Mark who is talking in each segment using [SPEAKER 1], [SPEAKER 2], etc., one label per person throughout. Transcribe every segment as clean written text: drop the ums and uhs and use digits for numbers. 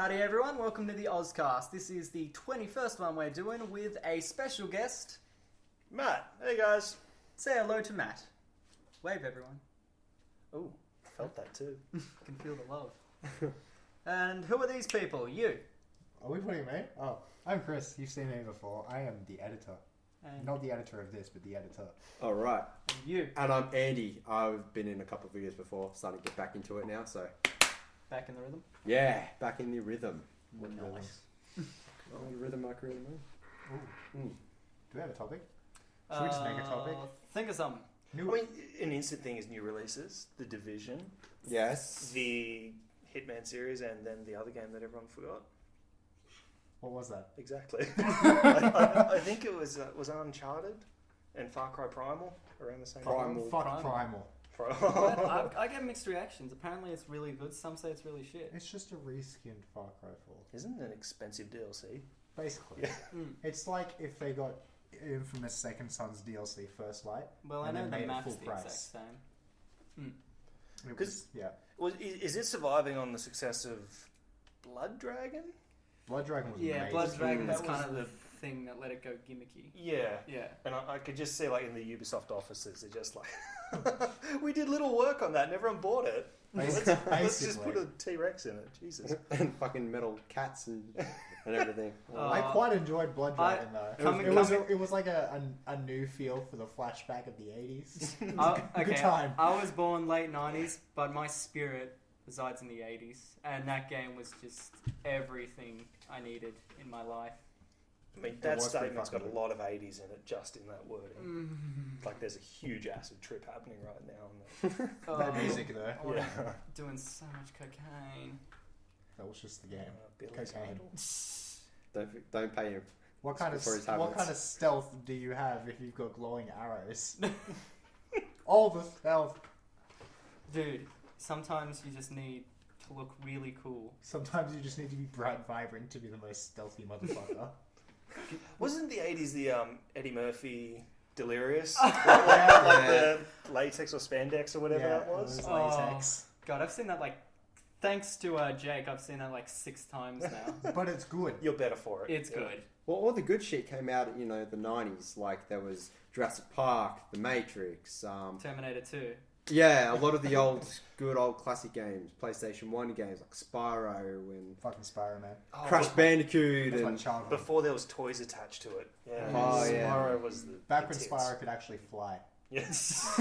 [SPEAKER 1] Howdy everyone, welcome to the OZCast. This is the 21st one we're doing with a special guest.
[SPEAKER 2] Matt, hey guys.
[SPEAKER 1] Say hello to Matt. Wave everyone.
[SPEAKER 2] Ooh, felt that too.
[SPEAKER 1] Can feel the love. And who are these people? You.
[SPEAKER 3] Are we putting me? Oh, I'm Chris. You've seen me before. I am the editor.
[SPEAKER 1] And
[SPEAKER 3] Not the editor of this, but the editor.
[SPEAKER 4] Alright.
[SPEAKER 1] you.
[SPEAKER 4] And I'm Andy. I've been in a couple of videos before, starting to get back into it now, so...
[SPEAKER 1] Back in the rhythm.
[SPEAKER 4] Yeah, back in the rhythm.
[SPEAKER 1] Nice.
[SPEAKER 4] Oh, the rhythm I really know.
[SPEAKER 3] Do we have a topic? Should we just make a topic?
[SPEAKER 1] Think of something.
[SPEAKER 2] I mean, an instant thing is new releases. The Division,
[SPEAKER 4] Yes.
[SPEAKER 2] the Hitman series, and then the other game that everyone forgot.
[SPEAKER 3] What was that?
[SPEAKER 2] Exactly. I think it was Uncharted and Far Cry Primal around the same
[SPEAKER 4] Primal.
[SPEAKER 2] time.
[SPEAKER 3] Fuck Primal.
[SPEAKER 1] I get mixed reactions. Apparently it's really good. Some say it's really shit.
[SPEAKER 3] It's just a reskinned Far Cry 4.
[SPEAKER 2] Isn't it an expensive DLC?
[SPEAKER 3] Basically.
[SPEAKER 2] Yeah.
[SPEAKER 3] It's like if they got Infamous Second Son's DLC First Light.
[SPEAKER 1] Well, I
[SPEAKER 3] and
[SPEAKER 1] know
[SPEAKER 3] then
[SPEAKER 1] the
[SPEAKER 3] made it
[SPEAKER 1] map's
[SPEAKER 3] full
[SPEAKER 1] the
[SPEAKER 3] price.
[SPEAKER 1] exact same.
[SPEAKER 3] It was, yeah.
[SPEAKER 2] Is it surviving on the success of Blood Dragon?
[SPEAKER 3] Blood Dragon was
[SPEAKER 1] Yeah,
[SPEAKER 3] amazing.
[SPEAKER 1] Blood Dragon
[SPEAKER 2] That
[SPEAKER 1] was
[SPEAKER 2] was
[SPEAKER 1] kind of the thing that let it go gimmicky.
[SPEAKER 2] Yeah.
[SPEAKER 1] Yeah.
[SPEAKER 2] And I could just see, like, in the Ubisoft offices, they're just like, we did little work on that and everyone bought it. Let's just put a T-Rex in it. Jesus.
[SPEAKER 4] And fucking metal cats and everything.
[SPEAKER 3] I quite enjoyed Blood Dragon though. It was like a new feel for the flashback of the 80s. Good time.
[SPEAKER 1] I was born late 90s, but my spirit resides in the 80s. And that game was just everything I needed in my life.
[SPEAKER 2] I mean,
[SPEAKER 3] It
[SPEAKER 2] that
[SPEAKER 3] was pretty
[SPEAKER 2] statement's got a
[SPEAKER 3] fucking
[SPEAKER 2] lot of 80s in it, just in that wording. Like, there's a huge acid trip happening right now.
[SPEAKER 3] That music though.
[SPEAKER 1] Oh,
[SPEAKER 2] Yeah.
[SPEAKER 1] doing so much cocaine.
[SPEAKER 3] That was just the game.
[SPEAKER 2] Billy's
[SPEAKER 3] Cocaine.
[SPEAKER 2] Idol.
[SPEAKER 4] Don't pay him.
[SPEAKER 3] What kind of
[SPEAKER 4] For his habits.
[SPEAKER 3] stealth do you have if you've got glowing arrows? All the stealth.
[SPEAKER 1] Dude, sometimes you just need to look really cool.
[SPEAKER 3] Sometimes you just need to be bright, vibrant to be the most stealthy motherfucker.
[SPEAKER 2] Wasn't the 80s the Eddie Murphy Delirious?
[SPEAKER 3] Yeah.
[SPEAKER 2] Like the latex or spandex or whatever that was?
[SPEAKER 3] It was latex.
[SPEAKER 1] God, I've seen that thanks to Jake, I've seen that 6 times now.
[SPEAKER 3] But it's good.
[SPEAKER 2] You're better for it.
[SPEAKER 1] It's
[SPEAKER 2] Yeah.
[SPEAKER 1] good.
[SPEAKER 4] Well, all the good shit came out in, the 90s. Like, there was Jurassic Park, The Matrix,
[SPEAKER 1] Terminator 2.
[SPEAKER 4] yeah, a lot of the good old classic games. PlayStation 1 games like Spyro and
[SPEAKER 3] Fucking Spyro, man.
[SPEAKER 2] Oh,
[SPEAKER 4] Crash Bandicoot
[SPEAKER 3] That's my
[SPEAKER 4] and...
[SPEAKER 3] childhood.
[SPEAKER 2] Before there was toys attached to it. Yeah.
[SPEAKER 4] Oh, yeah.
[SPEAKER 2] Spyro was the
[SPEAKER 3] Back when
[SPEAKER 2] tits.
[SPEAKER 3] Spyro could actually fly.
[SPEAKER 2] Yes.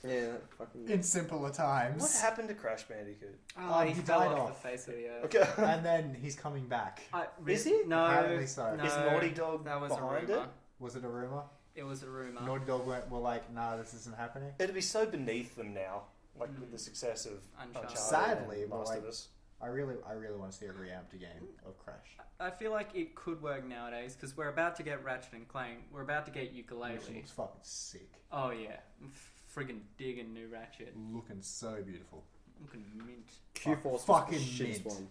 [SPEAKER 4] Yeah, that fucking...
[SPEAKER 3] In simpler times.
[SPEAKER 2] What happened to Crash Bandicoot?
[SPEAKER 1] Oh, he
[SPEAKER 3] he
[SPEAKER 1] fell
[SPEAKER 3] died
[SPEAKER 1] off
[SPEAKER 3] off.
[SPEAKER 1] the face of the earth.
[SPEAKER 2] Okay.
[SPEAKER 3] And then he's coming back.
[SPEAKER 2] Is he?
[SPEAKER 1] No.
[SPEAKER 3] Apparently so.
[SPEAKER 1] No,
[SPEAKER 2] Is Naughty Dog
[SPEAKER 1] that was
[SPEAKER 2] behind
[SPEAKER 1] a rumor.
[SPEAKER 2] it?
[SPEAKER 3] Was it a rumor?
[SPEAKER 1] It was a rumor.
[SPEAKER 3] Naughty Dog were like, nah, this isn't happening.
[SPEAKER 2] It'd be so beneath them now, with the success of
[SPEAKER 1] Uncharted.
[SPEAKER 3] Sadly,
[SPEAKER 2] and
[SPEAKER 3] but,
[SPEAKER 2] Last
[SPEAKER 3] like,
[SPEAKER 2] of Us.
[SPEAKER 3] I really want to see a reamped game of Crash.
[SPEAKER 1] I feel like it could work nowadays because we're about to get Ratchet and Clank. We're about to get
[SPEAKER 3] Which
[SPEAKER 1] Ukulele.
[SPEAKER 3] looks fucking sick.
[SPEAKER 1] Oh yeah, I'm friggin' digging new Ratchet.
[SPEAKER 3] Looking so beautiful.
[SPEAKER 1] Looking mint.
[SPEAKER 4] Q-Force
[SPEAKER 3] Fucking
[SPEAKER 4] was the shittest
[SPEAKER 3] mint.
[SPEAKER 4] one.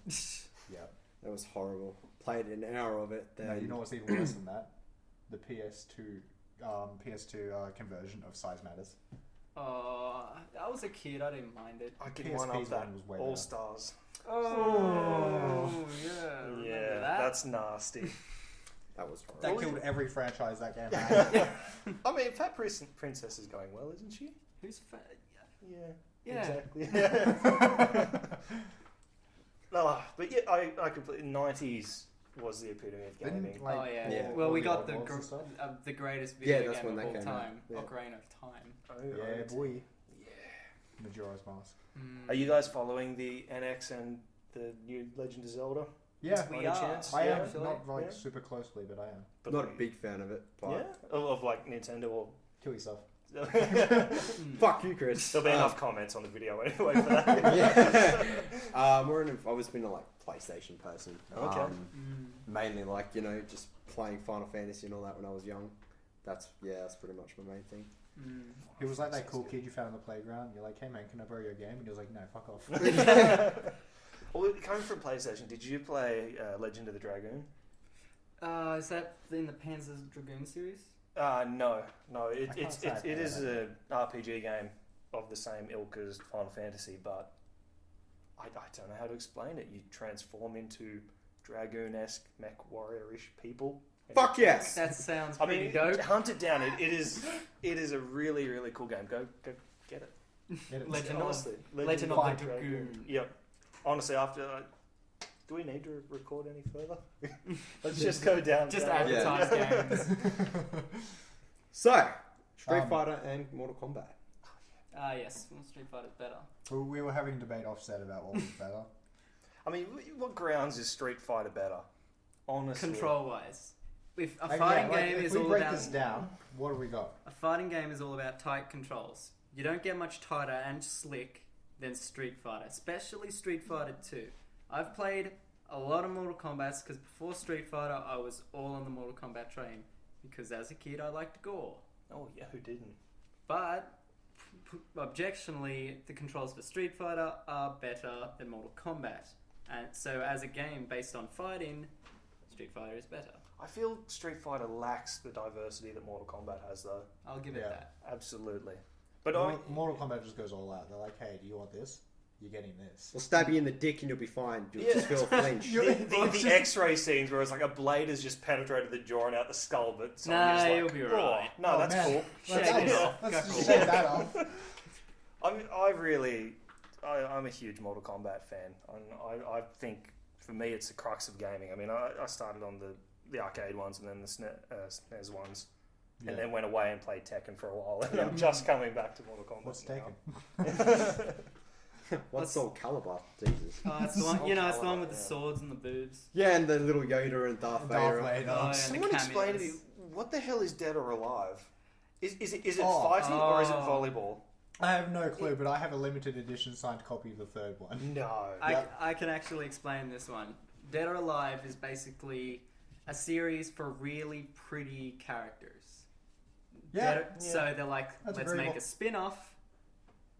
[SPEAKER 3] Yeah.
[SPEAKER 4] That was horrible. Played an hour of it. Then...
[SPEAKER 3] No, you know what's even worse than that? The PS2 conversion of Size Matters.
[SPEAKER 1] I was a kid. I didn't mind it.
[SPEAKER 2] I could
[SPEAKER 3] PSP's
[SPEAKER 2] one up that
[SPEAKER 3] one was way
[SPEAKER 2] All
[SPEAKER 3] better.
[SPEAKER 2] Stars.
[SPEAKER 1] Oh yeah. Remember
[SPEAKER 2] Yeah,
[SPEAKER 1] that?
[SPEAKER 2] that's nasty.
[SPEAKER 4] That was horrible.
[SPEAKER 3] That
[SPEAKER 2] Well,
[SPEAKER 3] killed every franchise that game had.
[SPEAKER 2] I mean, Fat Princess is going well, isn't she?
[SPEAKER 1] Who's
[SPEAKER 2] Yeah.
[SPEAKER 1] Yeah.
[SPEAKER 2] Exactly. No, but yeah, I completely 90s was the epitome of
[SPEAKER 3] Didn't,
[SPEAKER 2] gaming.
[SPEAKER 3] like,
[SPEAKER 1] Oh yeah.
[SPEAKER 4] Yeah.
[SPEAKER 1] Well, we
[SPEAKER 3] all
[SPEAKER 1] got
[SPEAKER 3] the
[SPEAKER 1] the
[SPEAKER 3] old ones and stuff?
[SPEAKER 1] the greatest video
[SPEAKER 4] Yeah, that's
[SPEAKER 1] game
[SPEAKER 4] when
[SPEAKER 1] of
[SPEAKER 4] that
[SPEAKER 1] all
[SPEAKER 4] came out.
[SPEAKER 1] time,
[SPEAKER 4] Yeah.
[SPEAKER 1] Ocarina of Time.
[SPEAKER 3] Yeah, boy.
[SPEAKER 2] Yeah.
[SPEAKER 3] Majora's Mask.
[SPEAKER 2] Are you guys following the NX and the new Legend of Zelda?
[SPEAKER 3] Yeah,
[SPEAKER 1] We
[SPEAKER 2] Any
[SPEAKER 1] are.
[SPEAKER 2] chance?
[SPEAKER 3] I
[SPEAKER 2] Yeah,
[SPEAKER 3] am
[SPEAKER 1] actually.
[SPEAKER 3] not like
[SPEAKER 2] Yeah.
[SPEAKER 3] super closely, but I am.
[SPEAKER 2] But
[SPEAKER 4] Not a big fan of it. But...
[SPEAKER 2] Yeah, of like Nintendo or.
[SPEAKER 3] Kill yourself.
[SPEAKER 2] There'll
[SPEAKER 4] Fuck you, Chris.
[SPEAKER 2] be enough comments on the video anyway for that.
[SPEAKER 4] Yeah. I've always been a PlayStation person.
[SPEAKER 2] Okay.
[SPEAKER 4] Mainly just playing Final Fantasy and all that when I was young. That's pretty much my main thing.
[SPEAKER 3] He was like that cool kid you found on the playground. You're like, hey man, can I borrow your game? And he was like, no, fuck off.
[SPEAKER 2] Well, coming from PlayStation, did you play Legend of the Dragoon?
[SPEAKER 1] Is that in the Panzer Dragoon series?
[SPEAKER 2] No. It
[SPEAKER 3] I can't say I've
[SPEAKER 2] it
[SPEAKER 3] heard
[SPEAKER 2] is
[SPEAKER 3] of
[SPEAKER 2] an RPG game of the same ilk as Final Fantasy, but I don't know how to explain it. You transform into Dragoon-esque mech warrior-ish people.
[SPEAKER 4] Fuck yes!
[SPEAKER 1] That sounds
[SPEAKER 2] I
[SPEAKER 1] pretty
[SPEAKER 2] mean,
[SPEAKER 1] dope.
[SPEAKER 2] hunt it down. It is a really, really cool game. Go get it.
[SPEAKER 1] Legend
[SPEAKER 2] Honestly,
[SPEAKER 1] of the Dragoon.
[SPEAKER 2] Yep. Honestly, after. Do we need to record any further? Let's just go down.
[SPEAKER 1] Just advertise games.
[SPEAKER 4] So, Street Fighter and Mortal Kombat.
[SPEAKER 1] Yes, Street Fighter's better.
[SPEAKER 3] We were having a debate offset about what was better.
[SPEAKER 2] I mean, what grounds is Street Fighter better? Honestly.
[SPEAKER 1] Control-wise. If a
[SPEAKER 3] Like,
[SPEAKER 1] fighting
[SPEAKER 3] yeah,
[SPEAKER 1] game
[SPEAKER 3] if
[SPEAKER 1] is
[SPEAKER 3] we
[SPEAKER 1] all
[SPEAKER 3] break
[SPEAKER 1] about...
[SPEAKER 3] this down, what do we got?
[SPEAKER 1] A fighting game is all about tight controls. You don't get much tighter and slick than Street Fighter, especially Street Fighter 2. I've played a lot of Mortal Kombat because before Street Fighter, I was all on the Mortal Kombat train because as a kid, I liked gore.
[SPEAKER 2] Oh yeah, who didn't?
[SPEAKER 1] But objectionally, the controls for Street Fighter are better than Mortal Kombat, and so as a game based on fighting, Street Fighter is better.
[SPEAKER 2] I feel Street Fighter lacks the diversity that Mortal Kombat has, though.
[SPEAKER 1] I'll give it that.
[SPEAKER 2] Absolutely. But
[SPEAKER 3] Mortal Kombat just goes all out. They're like, hey, do you want this? You're getting this.
[SPEAKER 4] We'll stab you in the dick and you'll be fine. You'll just feel a flinch.
[SPEAKER 2] the X-ray scenes where it's like a blade has just penetrated the jaw and out the skull, but
[SPEAKER 1] Nah,
[SPEAKER 2] like,
[SPEAKER 1] you'll be alright.
[SPEAKER 2] No, that's
[SPEAKER 3] man.
[SPEAKER 2] cool.
[SPEAKER 1] Shake it off.
[SPEAKER 3] Let's
[SPEAKER 1] Go for
[SPEAKER 3] just
[SPEAKER 1] it.
[SPEAKER 3] shake that off.
[SPEAKER 2] I'm a huge Mortal Kombat fan. I think for me it's the crux of gaming. I mean, I started on the arcade ones and then the SNES ones, and then went away and played Tekken for a while, and I'm just coming back to Mortal Kombat.
[SPEAKER 3] What's
[SPEAKER 2] now.
[SPEAKER 3] Tekken?
[SPEAKER 4] What's Soul Calibur? Jesus.
[SPEAKER 1] It's the one, it's the one with the
[SPEAKER 2] Yeah.
[SPEAKER 1] swords and the boobs.
[SPEAKER 4] Yeah, and the little Yoda and Darth Vader.
[SPEAKER 1] Oh, yeah, and
[SPEAKER 2] Someone
[SPEAKER 1] the
[SPEAKER 2] explain to me,
[SPEAKER 1] cameos.
[SPEAKER 2] what the hell is Dead or Alive? Is it
[SPEAKER 3] Oh.
[SPEAKER 2] fighting or is it volleyball?
[SPEAKER 3] I have no clue, but I have a limited edition signed copy of the third one.
[SPEAKER 2] No.
[SPEAKER 1] I can actually explain this one. Dead or Alive is basically a series for really pretty characters.
[SPEAKER 3] Yeah.
[SPEAKER 1] So they're like,
[SPEAKER 3] That's
[SPEAKER 1] let's
[SPEAKER 3] very
[SPEAKER 1] make
[SPEAKER 3] well-
[SPEAKER 1] a spin-off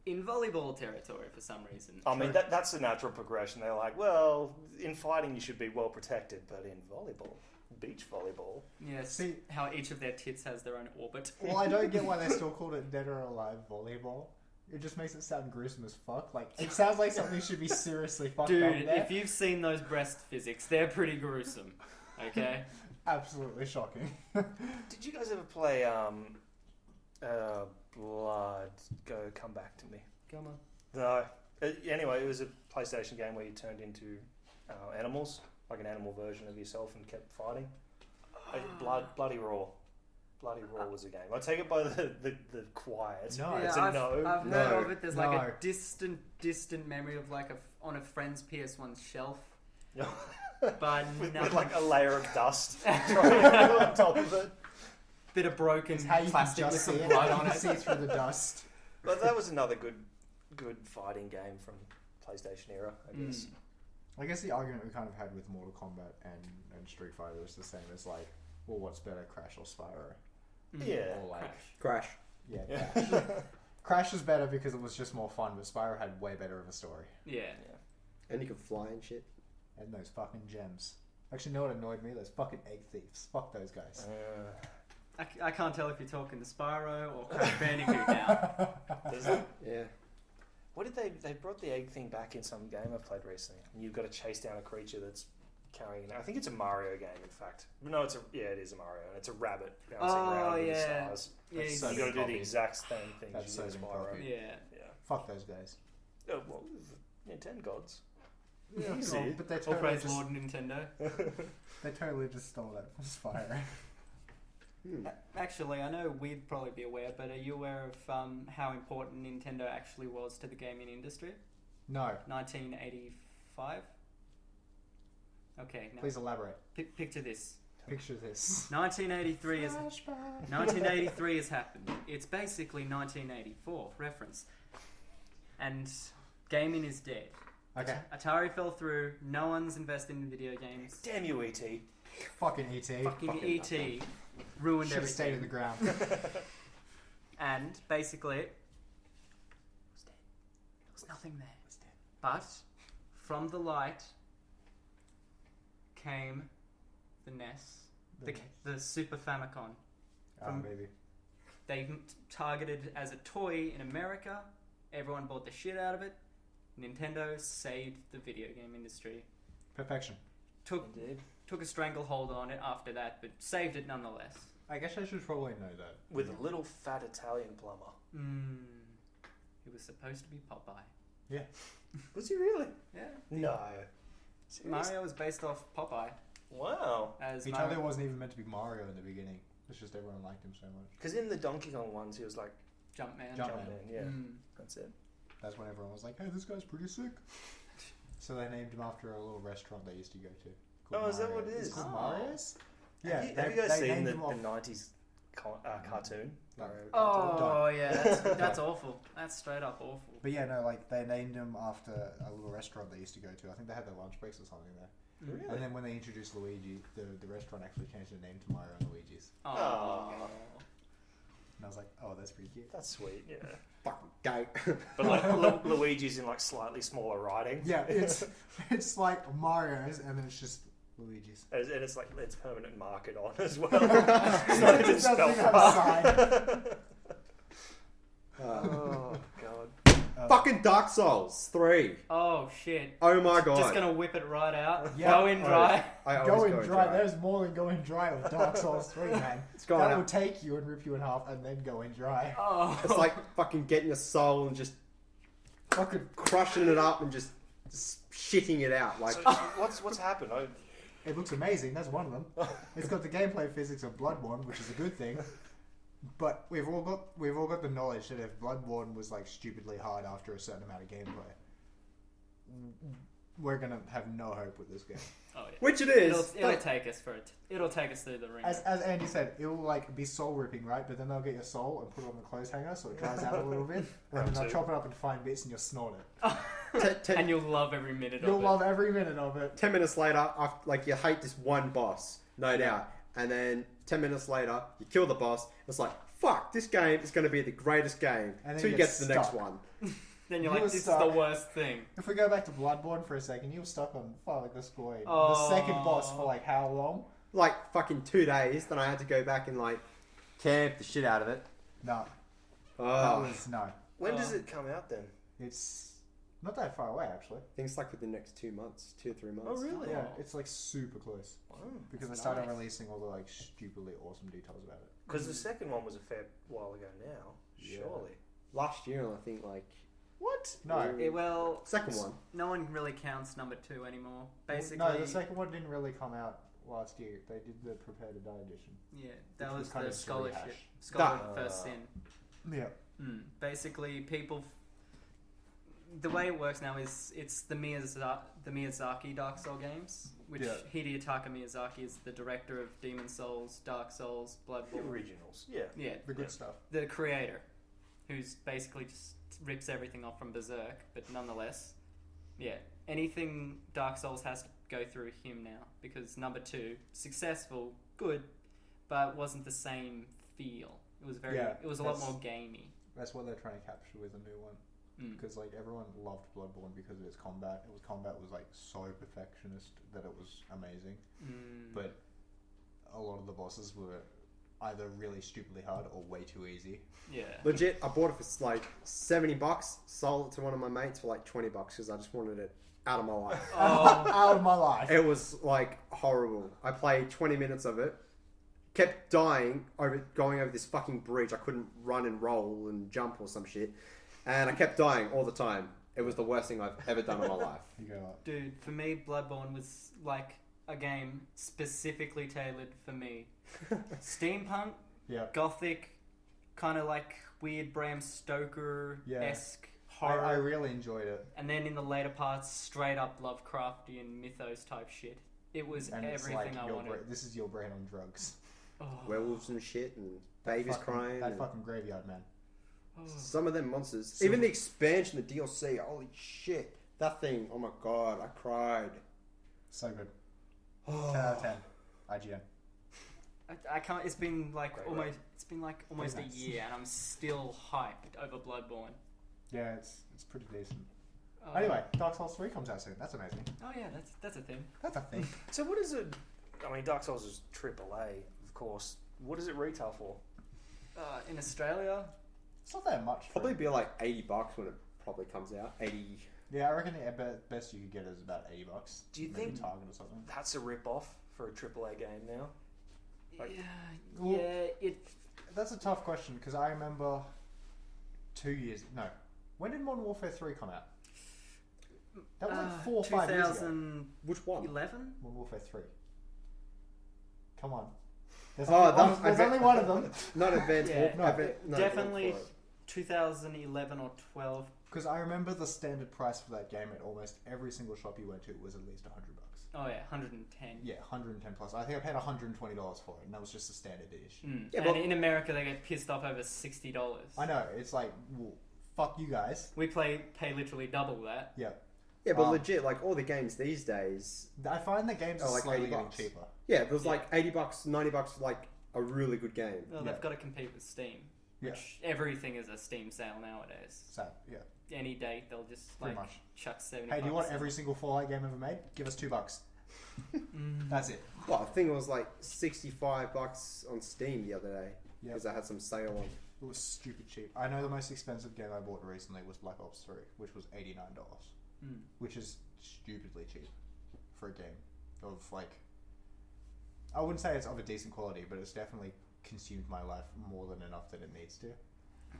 [SPEAKER 1] in volleyball territory for some reason.
[SPEAKER 2] I mean, that's the natural progression. They're like, well, in fighting you should be well protected, but in volleyball, beach volleyball...
[SPEAKER 1] Yeah,
[SPEAKER 3] See-
[SPEAKER 1] how each of their tits has their own orbit.
[SPEAKER 3] Well, I don't get why they still called it Dead or Alive Volleyball. It just makes it sound gruesome as fuck. Like, it sounds like something should be seriously fucked up
[SPEAKER 1] Dude,
[SPEAKER 3] there.
[SPEAKER 1] if you've seen those breast physics, they're pretty gruesome. Okay?
[SPEAKER 3] Absolutely shocking.
[SPEAKER 2] Did you guys ever play Blood Come Back to Me?
[SPEAKER 1] Come on.
[SPEAKER 2] No. Anyway, it was a PlayStation game where you turned into animals, like an animal version of yourself, and kept fighting. Bloody Raw. Bloody Raw was a game. I take it by the quiet.
[SPEAKER 3] No.
[SPEAKER 2] It's
[SPEAKER 1] Yeah,
[SPEAKER 2] a no.
[SPEAKER 1] I've
[SPEAKER 4] No.
[SPEAKER 1] heard of it. There's like
[SPEAKER 3] No.
[SPEAKER 1] a distant memory of like on a friend's PS1 shelf. But
[SPEAKER 2] with
[SPEAKER 1] no.
[SPEAKER 2] like a layer of dust on top of it.
[SPEAKER 1] Bit of broken
[SPEAKER 3] It's how you can
[SPEAKER 1] plastic with
[SPEAKER 3] just
[SPEAKER 1] some
[SPEAKER 3] see it.
[SPEAKER 1] blood
[SPEAKER 3] You
[SPEAKER 1] on
[SPEAKER 3] can
[SPEAKER 1] it.
[SPEAKER 3] see through the dust.
[SPEAKER 2] But that was another good fighting game from PlayStation era, I guess.
[SPEAKER 3] I guess the argument we kind of had with Mortal Kombat and Street Fighter is the same as like, well, what's better, Crash or Spyro?
[SPEAKER 2] Yeah.
[SPEAKER 3] Or like,
[SPEAKER 1] Crash.
[SPEAKER 4] Crash.
[SPEAKER 3] yeah, Crash. Crash was better because it was just more fun, but Spyro had way better of a story.
[SPEAKER 1] Yeah.
[SPEAKER 4] And you can fly and shit.
[SPEAKER 3] And those fucking gems. Actually, you know what annoyed me? Those fucking egg thieves. Fuck those guys.
[SPEAKER 1] I can't tell if you're talking to Spyro or Crash Bandicoot now.
[SPEAKER 4] Yeah.
[SPEAKER 2] What did they brought the egg thing back in some game I've played recently. And you've got to chase down a creature that's carrying it. I think it's a Mario game, in fact. No, it is a Mario, and it's a rabbit bouncing around with the stars.
[SPEAKER 1] Yeah,
[SPEAKER 3] That's so
[SPEAKER 2] You got to do the
[SPEAKER 3] copied.
[SPEAKER 2] exact same thing
[SPEAKER 3] That's
[SPEAKER 2] as
[SPEAKER 3] so
[SPEAKER 2] you do in
[SPEAKER 3] been
[SPEAKER 2] Spyro.
[SPEAKER 3] copied.
[SPEAKER 1] Yeah.
[SPEAKER 3] Fuck those guys.
[SPEAKER 2] Oh, well, Ten gods.
[SPEAKER 3] Yeah,
[SPEAKER 2] You see.
[SPEAKER 3] but they
[SPEAKER 1] All
[SPEAKER 3] totally
[SPEAKER 1] praise
[SPEAKER 3] just,
[SPEAKER 1] Lord Nintendo.
[SPEAKER 3] they totally just stole that from Spyro.
[SPEAKER 1] Actually, I know we'd probably be aware, but are you aware of how important Nintendo actually was to the gaming industry?
[SPEAKER 3] No.
[SPEAKER 1] 1985? Okay, now
[SPEAKER 3] Please elaborate.
[SPEAKER 1] picture this.
[SPEAKER 3] Picture this.
[SPEAKER 1] 1983 has happened. It's basically 1984 reference. And gaming is dead.
[SPEAKER 3] Okay.
[SPEAKER 1] Atari fell through. No one's invested in video games.
[SPEAKER 2] Damn you, E.T.
[SPEAKER 3] Fucking E.T.
[SPEAKER 1] Fucking E.T. ruined
[SPEAKER 3] Should have stayed in
[SPEAKER 1] everything.
[SPEAKER 3] the ground.
[SPEAKER 1] And basically, it was dead. There was nothing there. But from the light came the NES, the Super Famicom. From-
[SPEAKER 3] Maybe.
[SPEAKER 1] They targeted as a toy in America. Everyone bought the shit out of it. Nintendo saved the video game industry.
[SPEAKER 3] Perfection.
[SPEAKER 1] Took a stranglehold on it after that, but saved it nonetheless.
[SPEAKER 3] I guess I should probably know that.
[SPEAKER 2] With a little fat Italian plumber.
[SPEAKER 1] It was supposed to be Popeye.
[SPEAKER 3] Yeah.
[SPEAKER 2] Was he really?
[SPEAKER 1] Yeah.
[SPEAKER 2] No. Serious?
[SPEAKER 1] Mario was based off Popeye.
[SPEAKER 2] Wow.
[SPEAKER 3] Mario wasn't even meant to be Mario in the beginning. It's just everyone liked him so much.
[SPEAKER 2] Because in the Donkey Kong ones, he was like
[SPEAKER 1] Jumpman.
[SPEAKER 2] yeah. That's it.
[SPEAKER 3] That's when everyone was like, hey, this guy's pretty sick. So they named him after a little restaurant they used to go to.
[SPEAKER 2] Oh, is that what it is?
[SPEAKER 3] It's called Mario's?
[SPEAKER 2] Yeah. Have you guys seen the 90s cartoon?
[SPEAKER 1] Oh, yeah. That's awful. That's straight up awful.
[SPEAKER 3] But yeah, no, like, they named him after a little restaurant they used to go to. I think they had their lunch breaks or something there.
[SPEAKER 2] Really?
[SPEAKER 3] And then when they introduced Luigi, the restaurant actually changed their name to Mario and Luigi's.
[SPEAKER 1] Oh.
[SPEAKER 3] And I was like, oh, that's pretty cute.
[SPEAKER 2] That's sweet, yeah.
[SPEAKER 4] Fucking gay.
[SPEAKER 2] But like Luigi's in like slightly smaller writing.
[SPEAKER 3] Yeah, it's like Mario's, and then it's just Luigi's.
[SPEAKER 2] And it's like it's permanent market on as well. It's not even spelled right. Oh god.
[SPEAKER 4] Fucking Dark Souls 3.
[SPEAKER 1] Oh shit.
[SPEAKER 4] Oh my god.
[SPEAKER 1] Just gonna whip it right out.
[SPEAKER 3] Yeah.
[SPEAKER 1] Go in dry.
[SPEAKER 3] Going dry. There's more than going dry with Dark Souls 3, man. That will take you and rip you in half and then go in dry.
[SPEAKER 1] Oh.
[SPEAKER 4] It's like fucking getting a soul and just fucking crushing it up and just shitting it out. Like,
[SPEAKER 2] so what's happened?
[SPEAKER 3] It looks amazing. That's one of them. It's got the gameplay physics of Bloodborne, which is a good thing. But we've all got the knowledge that if Bloodborne was like stupidly hard after a certain amount of gameplay, we're gonna have no hope with this game.
[SPEAKER 1] Oh, yeah.
[SPEAKER 4] Which it is.
[SPEAKER 1] It'll take us for it. It'll take us through the ring.
[SPEAKER 3] As Andy said, it will like be soul ripping, right? But then they'll get your soul and put it on the clothes hanger so it dries out a little bit, and then they'll chop it up into fine bits and you'll snort it.
[SPEAKER 1] And you'll love every minute of it.
[SPEAKER 3] You'll love every minute of it.
[SPEAKER 4] 10 minutes later, like you hate this one boss, no doubt. And then 10 minutes later, you kill the boss. It's like, fuck, this game is going to be the greatest game until you get to the next one.
[SPEAKER 1] Then you're like, this is the worst thing.
[SPEAKER 3] If we go back to Bloodborne for a second, you were stuck on like the squad. The second boss for like how long?
[SPEAKER 4] Like fucking 2 days. Then I had to go back and like camp the shit out of it.
[SPEAKER 3] No.
[SPEAKER 4] Oh.
[SPEAKER 3] No.
[SPEAKER 2] When does it come out then?
[SPEAKER 3] It's not that far away, actually.
[SPEAKER 4] I think it's like within the next 2 months, 2 or 3 months.
[SPEAKER 2] Oh, really?
[SPEAKER 3] Yeah, it's like super close.
[SPEAKER 2] Wow.
[SPEAKER 3] Because they started releasing all the like stupidly awesome details about it.
[SPEAKER 2] Because the second one was a fair while ago now, surely.
[SPEAKER 4] Last year, I think like...
[SPEAKER 3] What? No.
[SPEAKER 1] Well,
[SPEAKER 4] second one.
[SPEAKER 1] No one really counts number 2 anymore. Basically,
[SPEAKER 3] no, the second one didn't really come out last year. They did the Prepare to Die edition.
[SPEAKER 1] Yeah, that was the scholarship. First sin.
[SPEAKER 3] Yeah.
[SPEAKER 1] Basically, people... The way it works now is it's the Miyazaki Dark Souls games, which Hidetaka Miyazaki is the director of Demon Souls, Dark Souls, Bloodborne.
[SPEAKER 2] The originals. Yeah.
[SPEAKER 1] Yeah.
[SPEAKER 3] The good stuff.
[SPEAKER 1] The creator, who's basically just rips everything off from Berserk, but nonetheless, yeah, anything Dark Souls has to go through him now, because number 2, successful, good, but wasn't the same feel. It was it was a lot more gamey.
[SPEAKER 3] That's what they're trying to capture with the new one. Because like everyone loved Bloodborne because of its combat. Combat was like so perfectionist that it was amazing. But a lot of the bosses were either really stupidly hard or way too easy.
[SPEAKER 1] Yeah.
[SPEAKER 4] Legit, I bought it for like $70. Sold it to one of my mates for like $20 because I just wanted it out of my life.
[SPEAKER 3] Out of my life.
[SPEAKER 4] It was like horrible. I played 20 minutes of it. Kept dying going over this fucking bridge. I couldn't run and roll and jump or some shit. And I kept dying all the time. It was the worst thing I've ever done in my life.
[SPEAKER 1] Dude, for me, Bloodborne was like a game specifically tailored for me. Steampunk, gothic, kind of like weird Bram Stoker-esque horror.
[SPEAKER 3] I really enjoyed it.
[SPEAKER 1] And then in the later parts, straight up Lovecraftian mythos type shit. It was everything
[SPEAKER 3] like
[SPEAKER 1] I wanted.
[SPEAKER 3] This is your brain on drugs.
[SPEAKER 4] Werewolves and shit and babies crying.
[SPEAKER 3] That fucking graveyard, man.
[SPEAKER 4] Some of them monsters. Even the expansion, the DLC, holy shit. That thing, oh my god, I cried.
[SPEAKER 3] So good. 10 out of 10. IGN.
[SPEAKER 1] I can't. It's been like almost a year, and I'm still hyped over Bloodborne.
[SPEAKER 3] Yeah, it's pretty decent. Anyway, Dark Souls 3 comes out soon. That's amazing.
[SPEAKER 1] Oh yeah, that's a thing.
[SPEAKER 3] That's a thing.
[SPEAKER 2] So what is it? I mean, Dark Souls is AAA, of course. What does it retail for?
[SPEAKER 1] In Australia,
[SPEAKER 3] it's not that much.
[SPEAKER 4] Probably be like $80 when it probably comes out. 80.
[SPEAKER 3] Yeah, I reckon the best you could get is about $80.
[SPEAKER 2] Do you
[SPEAKER 3] maybe
[SPEAKER 2] think
[SPEAKER 3] Target or something?
[SPEAKER 2] that's a rip-off for a AAA game now? Like-
[SPEAKER 3] Well,
[SPEAKER 1] it.
[SPEAKER 3] That's a tough question because I remember 2 years. No, when did Modern Warfare 3 come out? That was like 4 or 5 years ago.
[SPEAKER 1] 2011.
[SPEAKER 4] Which one?
[SPEAKER 3] Modern Warfare 3. Come on. There's,
[SPEAKER 4] Oh,
[SPEAKER 3] only,
[SPEAKER 4] that-
[SPEAKER 3] there's only one of them.
[SPEAKER 4] Not Advanced
[SPEAKER 1] Yeah,
[SPEAKER 4] Warfare. No,
[SPEAKER 1] definitely
[SPEAKER 4] Warfare.
[SPEAKER 1] 2011 or 12.
[SPEAKER 3] Because I remember the standard price for that game at almost every single shop you went to was at least $100.
[SPEAKER 1] Oh yeah, 110.
[SPEAKER 3] Yeah, 110 plus. I think I paid $120 for it, and that was just the standard edition.
[SPEAKER 1] Yeah, and in America they get pissed off over $60.
[SPEAKER 3] I know. It's like, well, fuck you guys.
[SPEAKER 1] We pay literally double that.
[SPEAKER 3] Yeah.
[SPEAKER 4] Yeah, but legit, like all the games these days.
[SPEAKER 3] I find the games are
[SPEAKER 4] like
[SPEAKER 3] slowly
[SPEAKER 4] $80.
[SPEAKER 3] getting cheaper.
[SPEAKER 4] Yeah, there's like $80, $90, like a really good game.
[SPEAKER 1] Well,
[SPEAKER 3] Yeah.
[SPEAKER 1] they've got to compete with Steam,
[SPEAKER 3] Yeah.
[SPEAKER 1] which everything is a Steam sale nowadays.
[SPEAKER 3] So, yeah,
[SPEAKER 1] Any date they'll just
[SPEAKER 3] pretty
[SPEAKER 1] like
[SPEAKER 3] much.
[SPEAKER 1] chuck 70.
[SPEAKER 3] Hey, do you want every single Fallout game ever made? Give us $2. That's it.
[SPEAKER 4] Well, I think it was like $65 on Steam the other day
[SPEAKER 3] Yeah.
[SPEAKER 4] because I had some sale on.
[SPEAKER 3] It was stupid cheap. I know the most expensive game I bought recently was Black Ops 3, which was $89, which is stupidly cheap for a game of like. I wouldn't say it's of a decent quality, but it's definitely consumed my life more than enough that it needs to.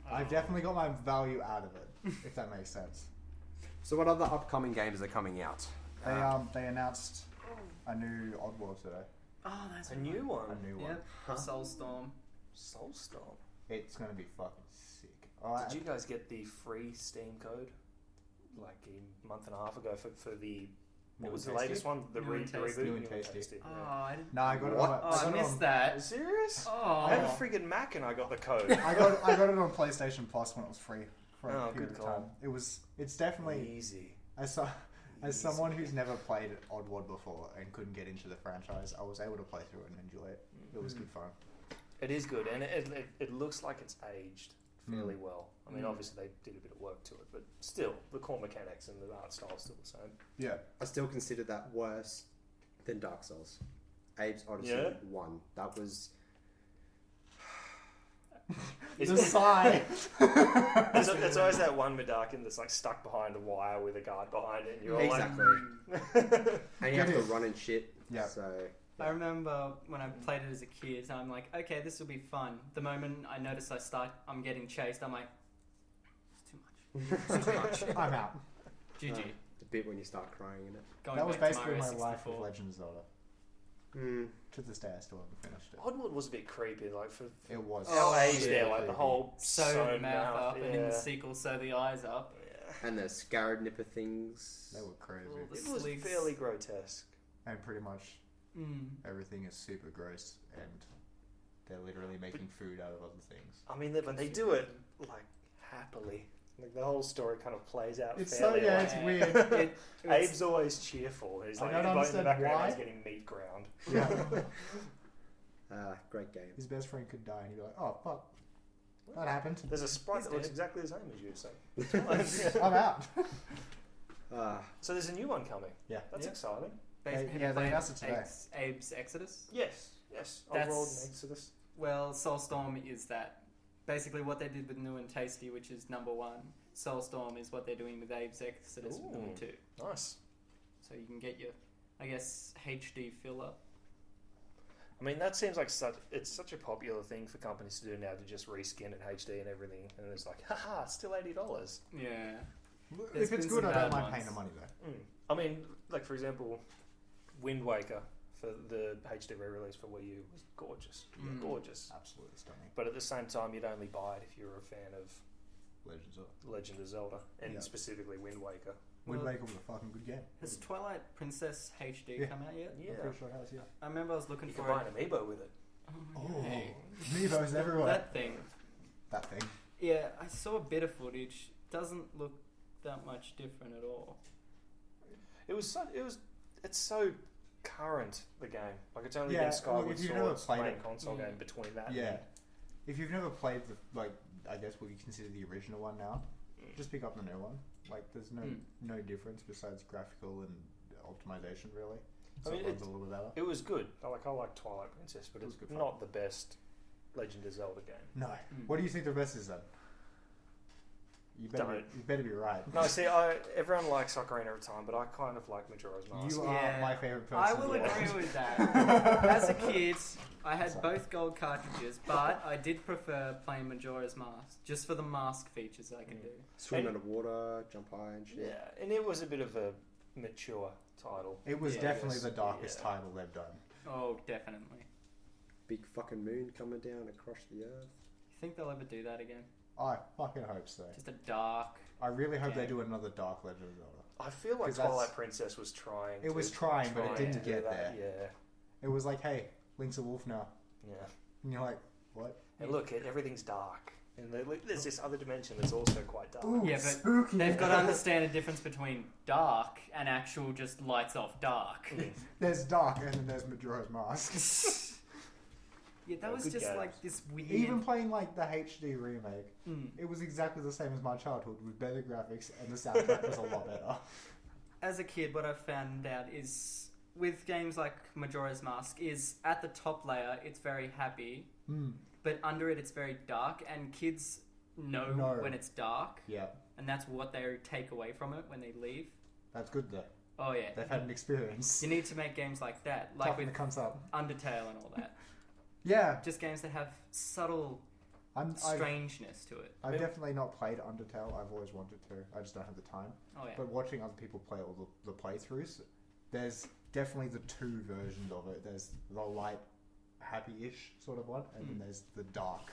[SPEAKER 3] I've definitely got my value out of it, if that makes sense.
[SPEAKER 4] So, what other upcoming games are coming out?
[SPEAKER 3] They announced a new Oddworld today.
[SPEAKER 1] Oh, that's
[SPEAKER 2] A new one.
[SPEAKER 3] A new one.
[SPEAKER 1] Yep. Soulstorm.
[SPEAKER 2] Soulstorm.
[SPEAKER 3] It's gonna be fucking sick. Oh,
[SPEAKER 2] Did you guys get the free Steam code? Like a month and a half ago for the... What was the latest one? The
[SPEAKER 1] New and
[SPEAKER 2] reboot?
[SPEAKER 1] Tasty.
[SPEAKER 3] New and Tasty.
[SPEAKER 1] Oh,
[SPEAKER 2] yeah.
[SPEAKER 1] I didn't.
[SPEAKER 3] No, I got it.
[SPEAKER 4] What?
[SPEAKER 3] On,
[SPEAKER 1] Oh,
[SPEAKER 3] I
[SPEAKER 1] I
[SPEAKER 3] got it
[SPEAKER 1] missed
[SPEAKER 3] on,
[SPEAKER 1] that.
[SPEAKER 2] Serious?
[SPEAKER 1] Oh.
[SPEAKER 2] I have a friggin' Mac and I got the code.
[SPEAKER 3] I got it on PlayStation Plus when it was free for a
[SPEAKER 2] Oh,
[SPEAKER 3] period
[SPEAKER 2] good
[SPEAKER 3] of time.
[SPEAKER 2] call.
[SPEAKER 3] It's definitely
[SPEAKER 2] Easy.
[SPEAKER 3] as someone who's never played Oddworld before and couldn't get into the franchise, I was able to play through it and enjoy it. It was good fun.
[SPEAKER 2] It is good, and it looks like it's aged fairly well. I mean, obviously they did a bit of work to it, but still, the core mechanics and the art style is still the same.
[SPEAKER 3] Yeah.
[SPEAKER 4] I still consider that worse than Dark Souls. Abe's Odyssey 1. That was.
[SPEAKER 3] It's a sigh.
[SPEAKER 2] It's always that one Medarkin that's like stuck behind a wire with a guard behind it, and you're all
[SPEAKER 4] Exactly.
[SPEAKER 2] like...
[SPEAKER 4] And you have to run and shit.
[SPEAKER 3] Yeah.
[SPEAKER 4] So.
[SPEAKER 1] I remember when I played it as a kid, I'm like, okay, this will be fun. The moment I notice I'm getting chased, I'm like, it's too much.
[SPEAKER 3] I'm out.
[SPEAKER 1] GG.
[SPEAKER 4] The bit when you start crying in it.
[SPEAKER 1] Going
[SPEAKER 3] That was
[SPEAKER 1] back to
[SPEAKER 3] basically
[SPEAKER 1] Mario
[SPEAKER 3] my life
[SPEAKER 1] 64.
[SPEAKER 3] with Legend of Zelda.
[SPEAKER 4] Mm.
[SPEAKER 3] To this day, I still haven't finished it.
[SPEAKER 2] Oddworld was a bit creepy, like for
[SPEAKER 3] It was.
[SPEAKER 2] our age
[SPEAKER 3] so
[SPEAKER 2] there, like the
[SPEAKER 3] creepy.
[SPEAKER 2] whole
[SPEAKER 1] Sew the
[SPEAKER 2] sewn
[SPEAKER 1] mouth up, and in the
[SPEAKER 2] yeah.
[SPEAKER 1] sequel, sew the eyes up.
[SPEAKER 2] Yeah.
[SPEAKER 4] And the scarab nipper things.
[SPEAKER 3] They were crazy.
[SPEAKER 1] All the
[SPEAKER 2] It was
[SPEAKER 1] sligs.
[SPEAKER 2] fairly grotesque.
[SPEAKER 3] And pretty much
[SPEAKER 1] Mm.
[SPEAKER 3] everything is super gross, and they're literally making food out of other things.
[SPEAKER 2] I mean, but they do it like happily. Like the whole story kind of plays out.
[SPEAKER 3] It's
[SPEAKER 2] fairly
[SPEAKER 3] so yeah,
[SPEAKER 2] well.
[SPEAKER 3] it's weird.
[SPEAKER 2] Abe's always cheerful. He's
[SPEAKER 3] I
[SPEAKER 2] like,
[SPEAKER 3] don't
[SPEAKER 2] in the
[SPEAKER 3] understand
[SPEAKER 2] background,
[SPEAKER 3] why.
[SPEAKER 2] he's getting meat ground.
[SPEAKER 3] Yeah.
[SPEAKER 4] Great game.
[SPEAKER 3] His best friend could die, and he'd be like, "Oh fuck, that happened.
[SPEAKER 2] There's a sprite
[SPEAKER 1] He's
[SPEAKER 2] that looks
[SPEAKER 1] dead.
[SPEAKER 2] exactly the same as you, so.
[SPEAKER 3] I'm out."
[SPEAKER 2] So there's a new one coming.
[SPEAKER 3] Yeah.
[SPEAKER 2] That's
[SPEAKER 1] Yeah.
[SPEAKER 2] exciting.
[SPEAKER 1] Basically,
[SPEAKER 3] yeah, they
[SPEAKER 1] played
[SPEAKER 3] announced it today.
[SPEAKER 1] Abe's Exodus.
[SPEAKER 2] Yes.
[SPEAKER 1] That's-
[SPEAKER 2] Oddworld and Exodus.
[SPEAKER 1] Well, Soulstorm is that. Basically, what they did with New and Tasty, which is number 1. Soulstorm is what they're doing with Abe's Exodus with number
[SPEAKER 2] Ooh.
[SPEAKER 1] 2.
[SPEAKER 2] Nice.
[SPEAKER 1] So you can get your, I guess, HD filler.
[SPEAKER 2] I mean, that seems like it's such a popular thing for companies to do now, to just reskin it HD and everything, and it's like, haha, it's still $80.
[SPEAKER 1] Yeah.
[SPEAKER 3] If
[SPEAKER 1] There's
[SPEAKER 3] it's
[SPEAKER 1] been
[SPEAKER 3] good,
[SPEAKER 1] some
[SPEAKER 3] I don't
[SPEAKER 1] bad
[SPEAKER 3] mind
[SPEAKER 1] ones.
[SPEAKER 3] paying the money though.
[SPEAKER 2] I mean, like for example, Wind Waker for the HD re-release for Wii U was gorgeous. Gorgeous.
[SPEAKER 3] Absolutely stunning.
[SPEAKER 2] But at the same time, you'd only buy it if you were a fan of
[SPEAKER 3] Legend of Zelda.
[SPEAKER 2] and
[SPEAKER 3] Yeah.
[SPEAKER 2] specifically Wind Waker.
[SPEAKER 3] Wind
[SPEAKER 1] Well,
[SPEAKER 3] Waker was a fucking good game.
[SPEAKER 1] Has Twilight Princess HD
[SPEAKER 3] Yeah.
[SPEAKER 1] come out yet?
[SPEAKER 2] Yeah.
[SPEAKER 3] I'm pretty sure it has. Yeah.
[SPEAKER 1] I remember I was looking
[SPEAKER 2] You
[SPEAKER 1] for
[SPEAKER 2] could buy
[SPEAKER 1] it.
[SPEAKER 2] an amiibo with it.
[SPEAKER 3] Oh,
[SPEAKER 1] yay.
[SPEAKER 3] Amiibos everywhere.
[SPEAKER 1] That thing.
[SPEAKER 3] That thing.
[SPEAKER 1] Yeah, I saw a bit of footage. Doesn't look that much different at all.
[SPEAKER 2] It's so current, the game. Like it's only
[SPEAKER 3] Yeah,
[SPEAKER 2] been Skyward
[SPEAKER 3] look, if you've never
[SPEAKER 2] Sword's
[SPEAKER 3] played
[SPEAKER 2] main
[SPEAKER 3] it-
[SPEAKER 2] console game between that.
[SPEAKER 3] Yeah.
[SPEAKER 2] And,
[SPEAKER 3] If you've never played the I guess what you consider the original one now, just pick up the new one. Like, there's no difference besides graphical and optimization, really. So
[SPEAKER 2] I mean,
[SPEAKER 3] it runs a little bit better.
[SPEAKER 2] it was good. I like Twilight Princess, but
[SPEAKER 3] It was
[SPEAKER 2] it's
[SPEAKER 3] good fun.
[SPEAKER 2] not the best Legend of Zelda game.
[SPEAKER 3] No. What do you think the best is then? You You better be right.
[SPEAKER 2] No, see, everyone likes Ocarina of Time, but I kind of like Majora's Mask.
[SPEAKER 3] You are my favourite person.
[SPEAKER 1] I will agree with that. As a kid, I had both gold cartridges, but I did prefer playing Majora's Mask, just for the mask features I could do.
[SPEAKER 4] Swim underwater, jump high and shit.
[SPEAKER 2] Yeah, and it was a bit of a mature title.
[SPEAKER 3] It was definitely the darkest title they've done.
[SPEAKER 1] Oh, definitely.
[SPEAKER 4] Big fucking moon coming down across the earth.
[SPEAKER 1] You think they'll ever do that again?
[SPEAKER 3] I fucking hope so.
[SPEAKER 1] Just a dark...
[SPEAKER 3] I really hope they
[SPEAKER 1] game.
[SPEAKER 3] do another Dark Legend of Zelda.
[SPEAKER 2] I feel like
[SPEAKER 3] 'Cause that's-
[SPEAKER 2] Twilight Princess was trying.
[SPEAKER 3] It was trying, but it didn't
[SPEAKER 2] to do
[SPEAKER 3] get
[SPEAKER 2] that.
[SPEAKER 3] there.
[SPEAKER 2] Yeah,
[SPEAKER 3] It was like, hey, Link's a wolf now.
[SPEAKER 2] yeah.
[SPEAKER 3] And you're like, what?
[SPEAKER 2] And look, everything's dark, and there's this other dimension that's also quite dark.
[SPEAKER 3] Ooh,
[SPEAKER 1] Yeah, but
[SPEAKER 3] spooky.
[SPEAKER 1] they've got to understand the difference between dark and actual just lights off dark.
[SPEAKER 3] There's Dark, and then there's Majora's Mask.
[SPEAKER 1] Yeah, that was
[SPEAKER 2] good
[SPEAKER 1] just
[SPEAKER 2] games.
[SPEAKER 1] like this weird...
[SPEAKER 3] Even playing like the HD remake,
[SPEAKER 1] Mm.
[SPEAKER 3] it was exactly the same as my childhood with better graphics, and the soundtrack was a lot better.
[SPEAKER 1] As a kid, what I've found out is with games like Majora's Mask is at the top layer it's very happy, but under it it's very dark, and kids know when it's dark,
[SPEAKER 3] Yeah,
[SPEAKER 1] and that's what they take away from it when they leave.
[SPEAKER 3] that's good though.
[SPEAKER 1] Oh yeah,
[SPEAKER 3] They've had an experience.
[SPEAKER 1] you need to make games like that, like
[SPEAKER 3] Tough when
[SPEAKER 1] with
[SPEAKER 3] it comes up.
[SPEAKER 1] Undertale and all that.
[SPEAKER 3] Yeah,
[SPEAKER 1] Just games that have subtle
[SPEAKER 3] I've
[SPEAKER 1] strangeness to it.
[SPEAKER 3] I've definitely not played Undertale. I've always wanted to. I just don't have the time.
[SPEAKER 1] Oh yeah.
[SPEAKER 3] But watching other people play all the playthroughs, there's definitely the two versions of it. There's the light, happy-ish sort of one, and then there's the dark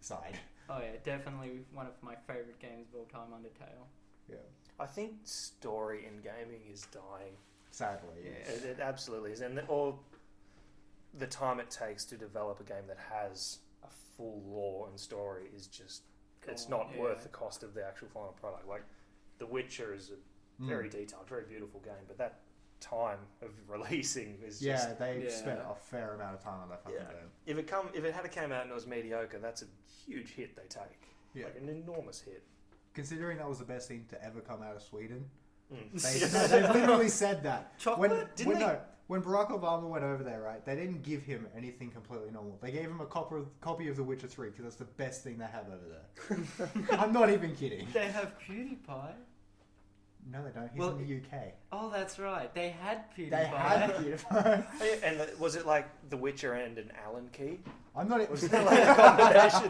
[SPEAKER 3] side.
[SPEAKER 1] Oh yeah, definitely one of my favourite games of all time, Undertale.
[SPEAKER 3] Yeah,
[SPEAKER 2] I think story in gaming is dying.
[SPEAKER 3] sadly.
[SPEAKER 1] Yeah.
[SPEAKER 2] It absolutely is, and the time it takes to develop a game that has a full lore and story is just it's not worth the cost of the actual final product. Like The Witcher is a very detailed, very beautiful game, but that time of releasing is just
[SPEAKER 3] they spent a fair amount of time on that fucking game.
[SPEAKER 2] if it had came out and it was mediocre, that's a huge hit they take.
[SPEAKER 3] Yeah.
[SPEAKER 2] Like an enormous hit.
[SPEAKER 3] Considering that was the best thing to ever come out of Sweden,
[SPEAKER 2] Mm.
[SPEAKER 3] they literally said that.
[SPEAKER 1] Chocolate?
[SPEAKER 2] Didn't they?
[SPEAKER 3] When Barack Obama went over there, right, they didn't give him anything completely normal. They gave him a copy of The Witcher 3 because that's the best thing they have over there. I'm not even kidding.
[SPEAKER 1] They have PewDiePie.
[SPEAKER 3] No, they don't. He's
[SPEAKER 1] Well,
[SPEAKER 3] in the UK.
[SPEAKER 1] Oh, that's right. They had PewDiePie.
[SPEAKER 3] They had PewDiePie.
[SPEAKER 2] Oh, yeah, and was it like The Witcher and an Allen key?
[SPEAKER 3] I'm not.
[SPEAKER 2] Was that like a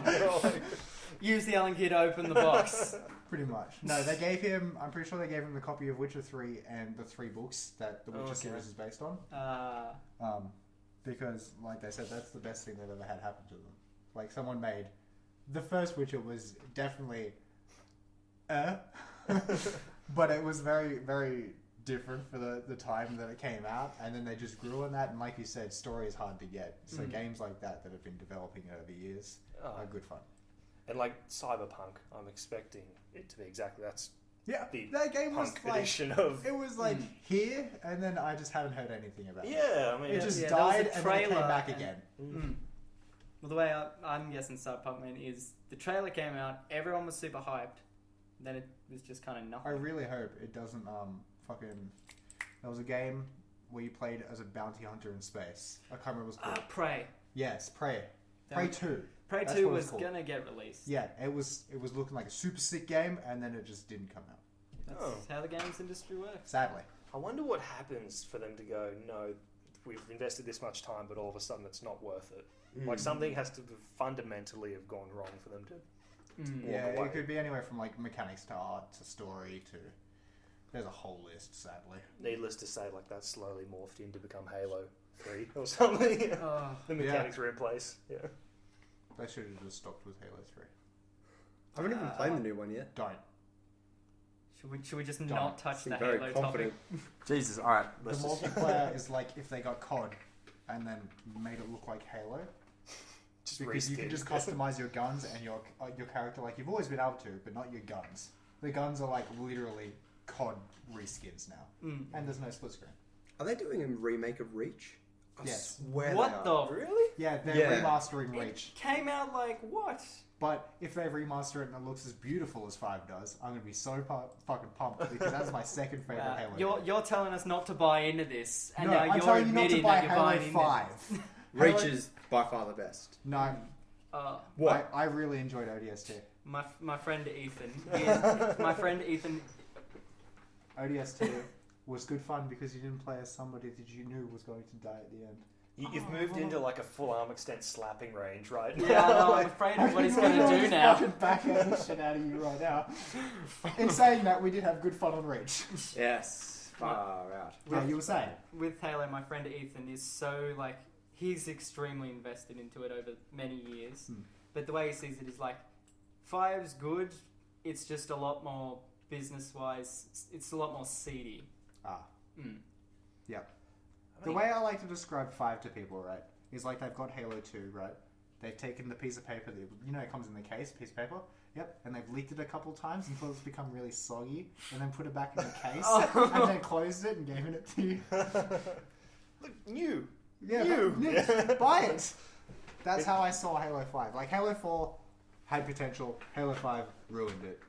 [SPEAKER 2] combination?
[SPEAKER 1] Use the Allen key to open the box.
[SPEAKER 3] Pretty much. No, they gave him. I'm pretty sure they gave him the copy of Witcher 3 and the 3 books that the Witcher series is based on. Because, like they said, that's the best thing they've ever had happen to them. Like someone made the first Witcher was definitely, but it was very, very different for the time that it came out, and then they just grew on that. And like you said, story is hard to get. So games like that have been developing over years are good fun.
[SPEAKER 2] And like Cyberpunk, I'm expecting it to be exactly that's
[SPEAKER 3] That game was
[SPEAKER 2] punk
[SPEAKER 3] like
[SPEAKER 2] edition of
[SPEAKER 3] it was like here, and then I just haven't heard anything about it.
[SPEAKER 2] yeah. I mean,
[SPEAKER 3] It just
[SPEAKER 1] there
[SPEAKER 3] died
[SPEAKER 1] was a
[SPEAKER 3] and then it came
[SPEAKER 1] trailer
[SPEAKER 3] back
[SPEAKER 1] and-
[SPEAKER 3] again.
[SPEAKER 1] Well, the way I'm guessing Cyberpunk Man is the trailer came out, everyone was super hyped, then it was just kind of
[SPEAKER 3] I
[SPEAKER 1] nothing.
[SPEAKER 3] really hope it doesn't fucking. There was a game where you played as a bounty hunter in space. I can't remember what it was called.
[SPEAKER 1] Prey.
[SPEAKER 3] Yes, Prey.
[SPEAKER 1] That
[SPEAKER 3] Prey
[SPEAKER 1] was-
[SPEAKER 3] 2.
[SPEAKER 1] Prey
[SPEAKER 3] That's
[SPEAKER 1] 2
[SPEAKER 3] what it's
[SPEAKER 1] was
[SPEAKER 3] called.
[SPEAKER 1] gonna get released.
[SPEAKER 3] Yeah, it was looking like a super sick game, and then it just didn't come out.
[SPEAKER 1] That's how the games industry works.
[SPEAKER 3] Sadly.
[SPEAKER 2] I wonder what happens for them to go, no, we've invested this much time, but all of a sudden it's not worth it. Like something has to fundamentally have gone wrong for them to
[SPEAKER 3] Yeah,
[SPEAKER 2] walk away.
[SPEAKER 3] it could be anywhere from like mechanics to art to story to. There's a whole list, sadly.
[SPEAKER 2] Needless to say, like that slowly morphed in to become Halo 3 or something.
[SPEAKER 1] Oh,
[SPEAKER 2] The mechanics were in place. Yeah.
[SPEAKER 3] They should have just stopped with Halo 3.
[SPEAKER 4] I haven't even played the new one yet.
[SPEAKER 3] Don't.
[SPEAKER 1] should we just not touch the
[SPEAKER 4] Seem very
[SPEAKER 1] Halo
[SPEAKER 4] confident.
[SPEAKER 1] topic?
[SPEAKER 4] Jesus, alright.
[SPEAKER 3] The multiplayer is like if they got COD and then made it look like Halo.
[SPEAKER 2] Just
[SPEAKER 3] Because you can just customize your guns and your character like you've always been able to, but not your guns. The guns are like literally COD reskins now. And there's no split screen.
[SPEAKER 4] Are they doing a remake of Reach? I
[SPEAKER 3] Yes.
[SPEAKER 4] swear
[SPEAKER 1] What
[SPEAKER 4] they are.
[SPEAKER 1] the?
[SPEAKER 2] Really?
[SPEAKER 3] Yeah, they're
[SPEAKER 4] Yeah.
[SPEAKER 3] remastering Reach.
[SPEAKER 1] Came out like what?
[SPEAKER 3] But if they remaster it and it looks as beautiful as 5 does, I'm going to be so fucking pumped because that's my second favorite Halo game.
[SPEAKER 1] You're telling us not to buy into this, and
[SPEAKER 3] No,
[SPEAKER 1] now
[SPEAKER 3] I'm
[SPEAKER 1] you're
[SPEAKER 3] telling you not to
[SPEAKER 1] admitting
[SPEAKER 3] buy
[SPEAKER 1] that you're
[SPEAKER 3] Halo
[SPEAKER 1] buying
[SPEAKER 3] 5.
[SPEAKER 4] Reach
[SPEAKER 3] Halo-
[SPEAKER 4] is by far the best.
[SPEAKER 3] No,
[SPEAKER 1] into.
[SPEAKER 4] What?
[SPEAKER 3] I really enjoyed ODST.
[SPEAKER 1] my friend Ethan. My friend Ethan.
[SPEAKER 3] ODST was good fun because you didn't play as somebody that you knew was going to die at the end.
[SPEAKER 2] You've moved into like a full arm extent slapping range, right?
[SPEAKER 1] Yeah, no, I'm afraid of what he's going to do now.
[SPEAKER 3] Fucking backhand the shit out of you right now. In saying that, we did have good fun on Reach.
[SPEAKER 4] Yes. Far out.
[SPEAKER 3] Yeah, you were saying.
[SPEAKER 1] With Halo, my friend Ethan is so like he's extremely invested into it over many years. But the way he sees it is like 5's good. It's just a lot more business-wise. It's a lot more seedy.
[SPEAKER 3] Yep. The way I like to describe 5 to people, right, is like they've got Halo 2, right? They've taken the piece of paper that, you know, it comes in the case, piece of paper. Yep. And they've leaked it a couple times until it's become really soggy, and then put it back in the case, and then closed it and gave it to you.
[SPEAKER 2] Look, new.
[SPEAKER 3] Yeah,
[SPEAKER 2] new.
[SPEAKER 3] Buy it. That's how I saw Halo 5. Like, Halo 4 had potential. Halo 5 ruined it.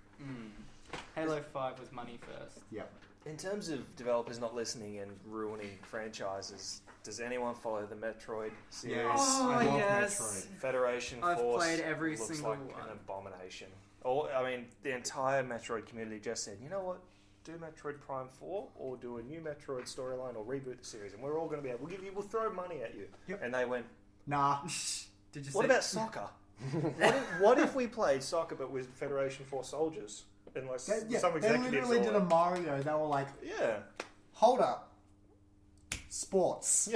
[SPEAKER 1] Halo 5 was money first.
[SPEAKER 3] Yep.
[SPEAKER 2] In terms of developers not listening and ruining franchises, does anyone follow the Metroid series?
[SPEAKER 3] Yes.
[SPEAKER 1] Oh,
[SPEAKER 3] I love
[SPEAKER 1] yes.
[SPEAKER 3] Metroid.
[SPEAKER 2] Federation
[SPEAKER 1] I've
[SPEAKER 2] Force
[SPEAKER 1] played every
[SPEAKER 2] looks
[SPEAKER 1] single
[SPEAKER 2] like
[SPEAKER 1] one.
[SPEAKER 2] an abomination. I mean, the entire Metroid community just said, you know what? Do Metroid Prime 4 or do a new Metroid storyline or reboot the series, and we're all going to be able. We'll throw money at you.
[SPEAKER 3] Yep.
[SPEAKER 2] And they went,
[SPEAKER 3] Nah.
[SPEAKER 1] Did you
[SPEAKER 2] what
[SPEAKER 1] say
[SPEAKER 2] about soccer? what if we played soccer but with Federation Force soldiers? And like some
[SPEAKER 3] They
[SPEAKER 2] executives
[SPEAKER 3] literally
[SPEAKER 2] are
[SPEAKER 3] did
[SPEAKER 2] like,
[SPEAKER 3] a Mario. They were like,
[SPEAKER 2] yeah.
[SPEAKER 3] hold up. Sports.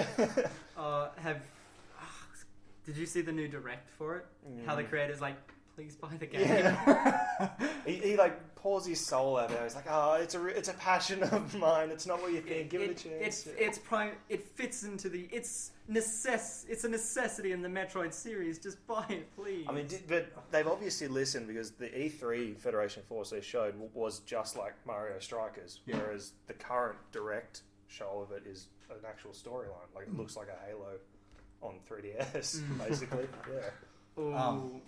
[SPEAKER 1] Did you see the new direct for it? How the creator's like, please buy the game.
[SPEAKER 2] Yeah. he like pours his soul out there. He's like, oh, it's a passion of mine. It's not what you think. Give it a chance.
[SPEAKER 1] It fits into the it's a necessity in the Metroid series. Just buy it, please.
[SPEAKER 2] I mean, but they've obviously listened because the E3 Federation Force they showed was just like Mario Strikers, whereas the current direct show of it is an actual storyline. Like it looks like a Halo on 3DS, basically. Yeah.
[SPEAKER 1] Ooh.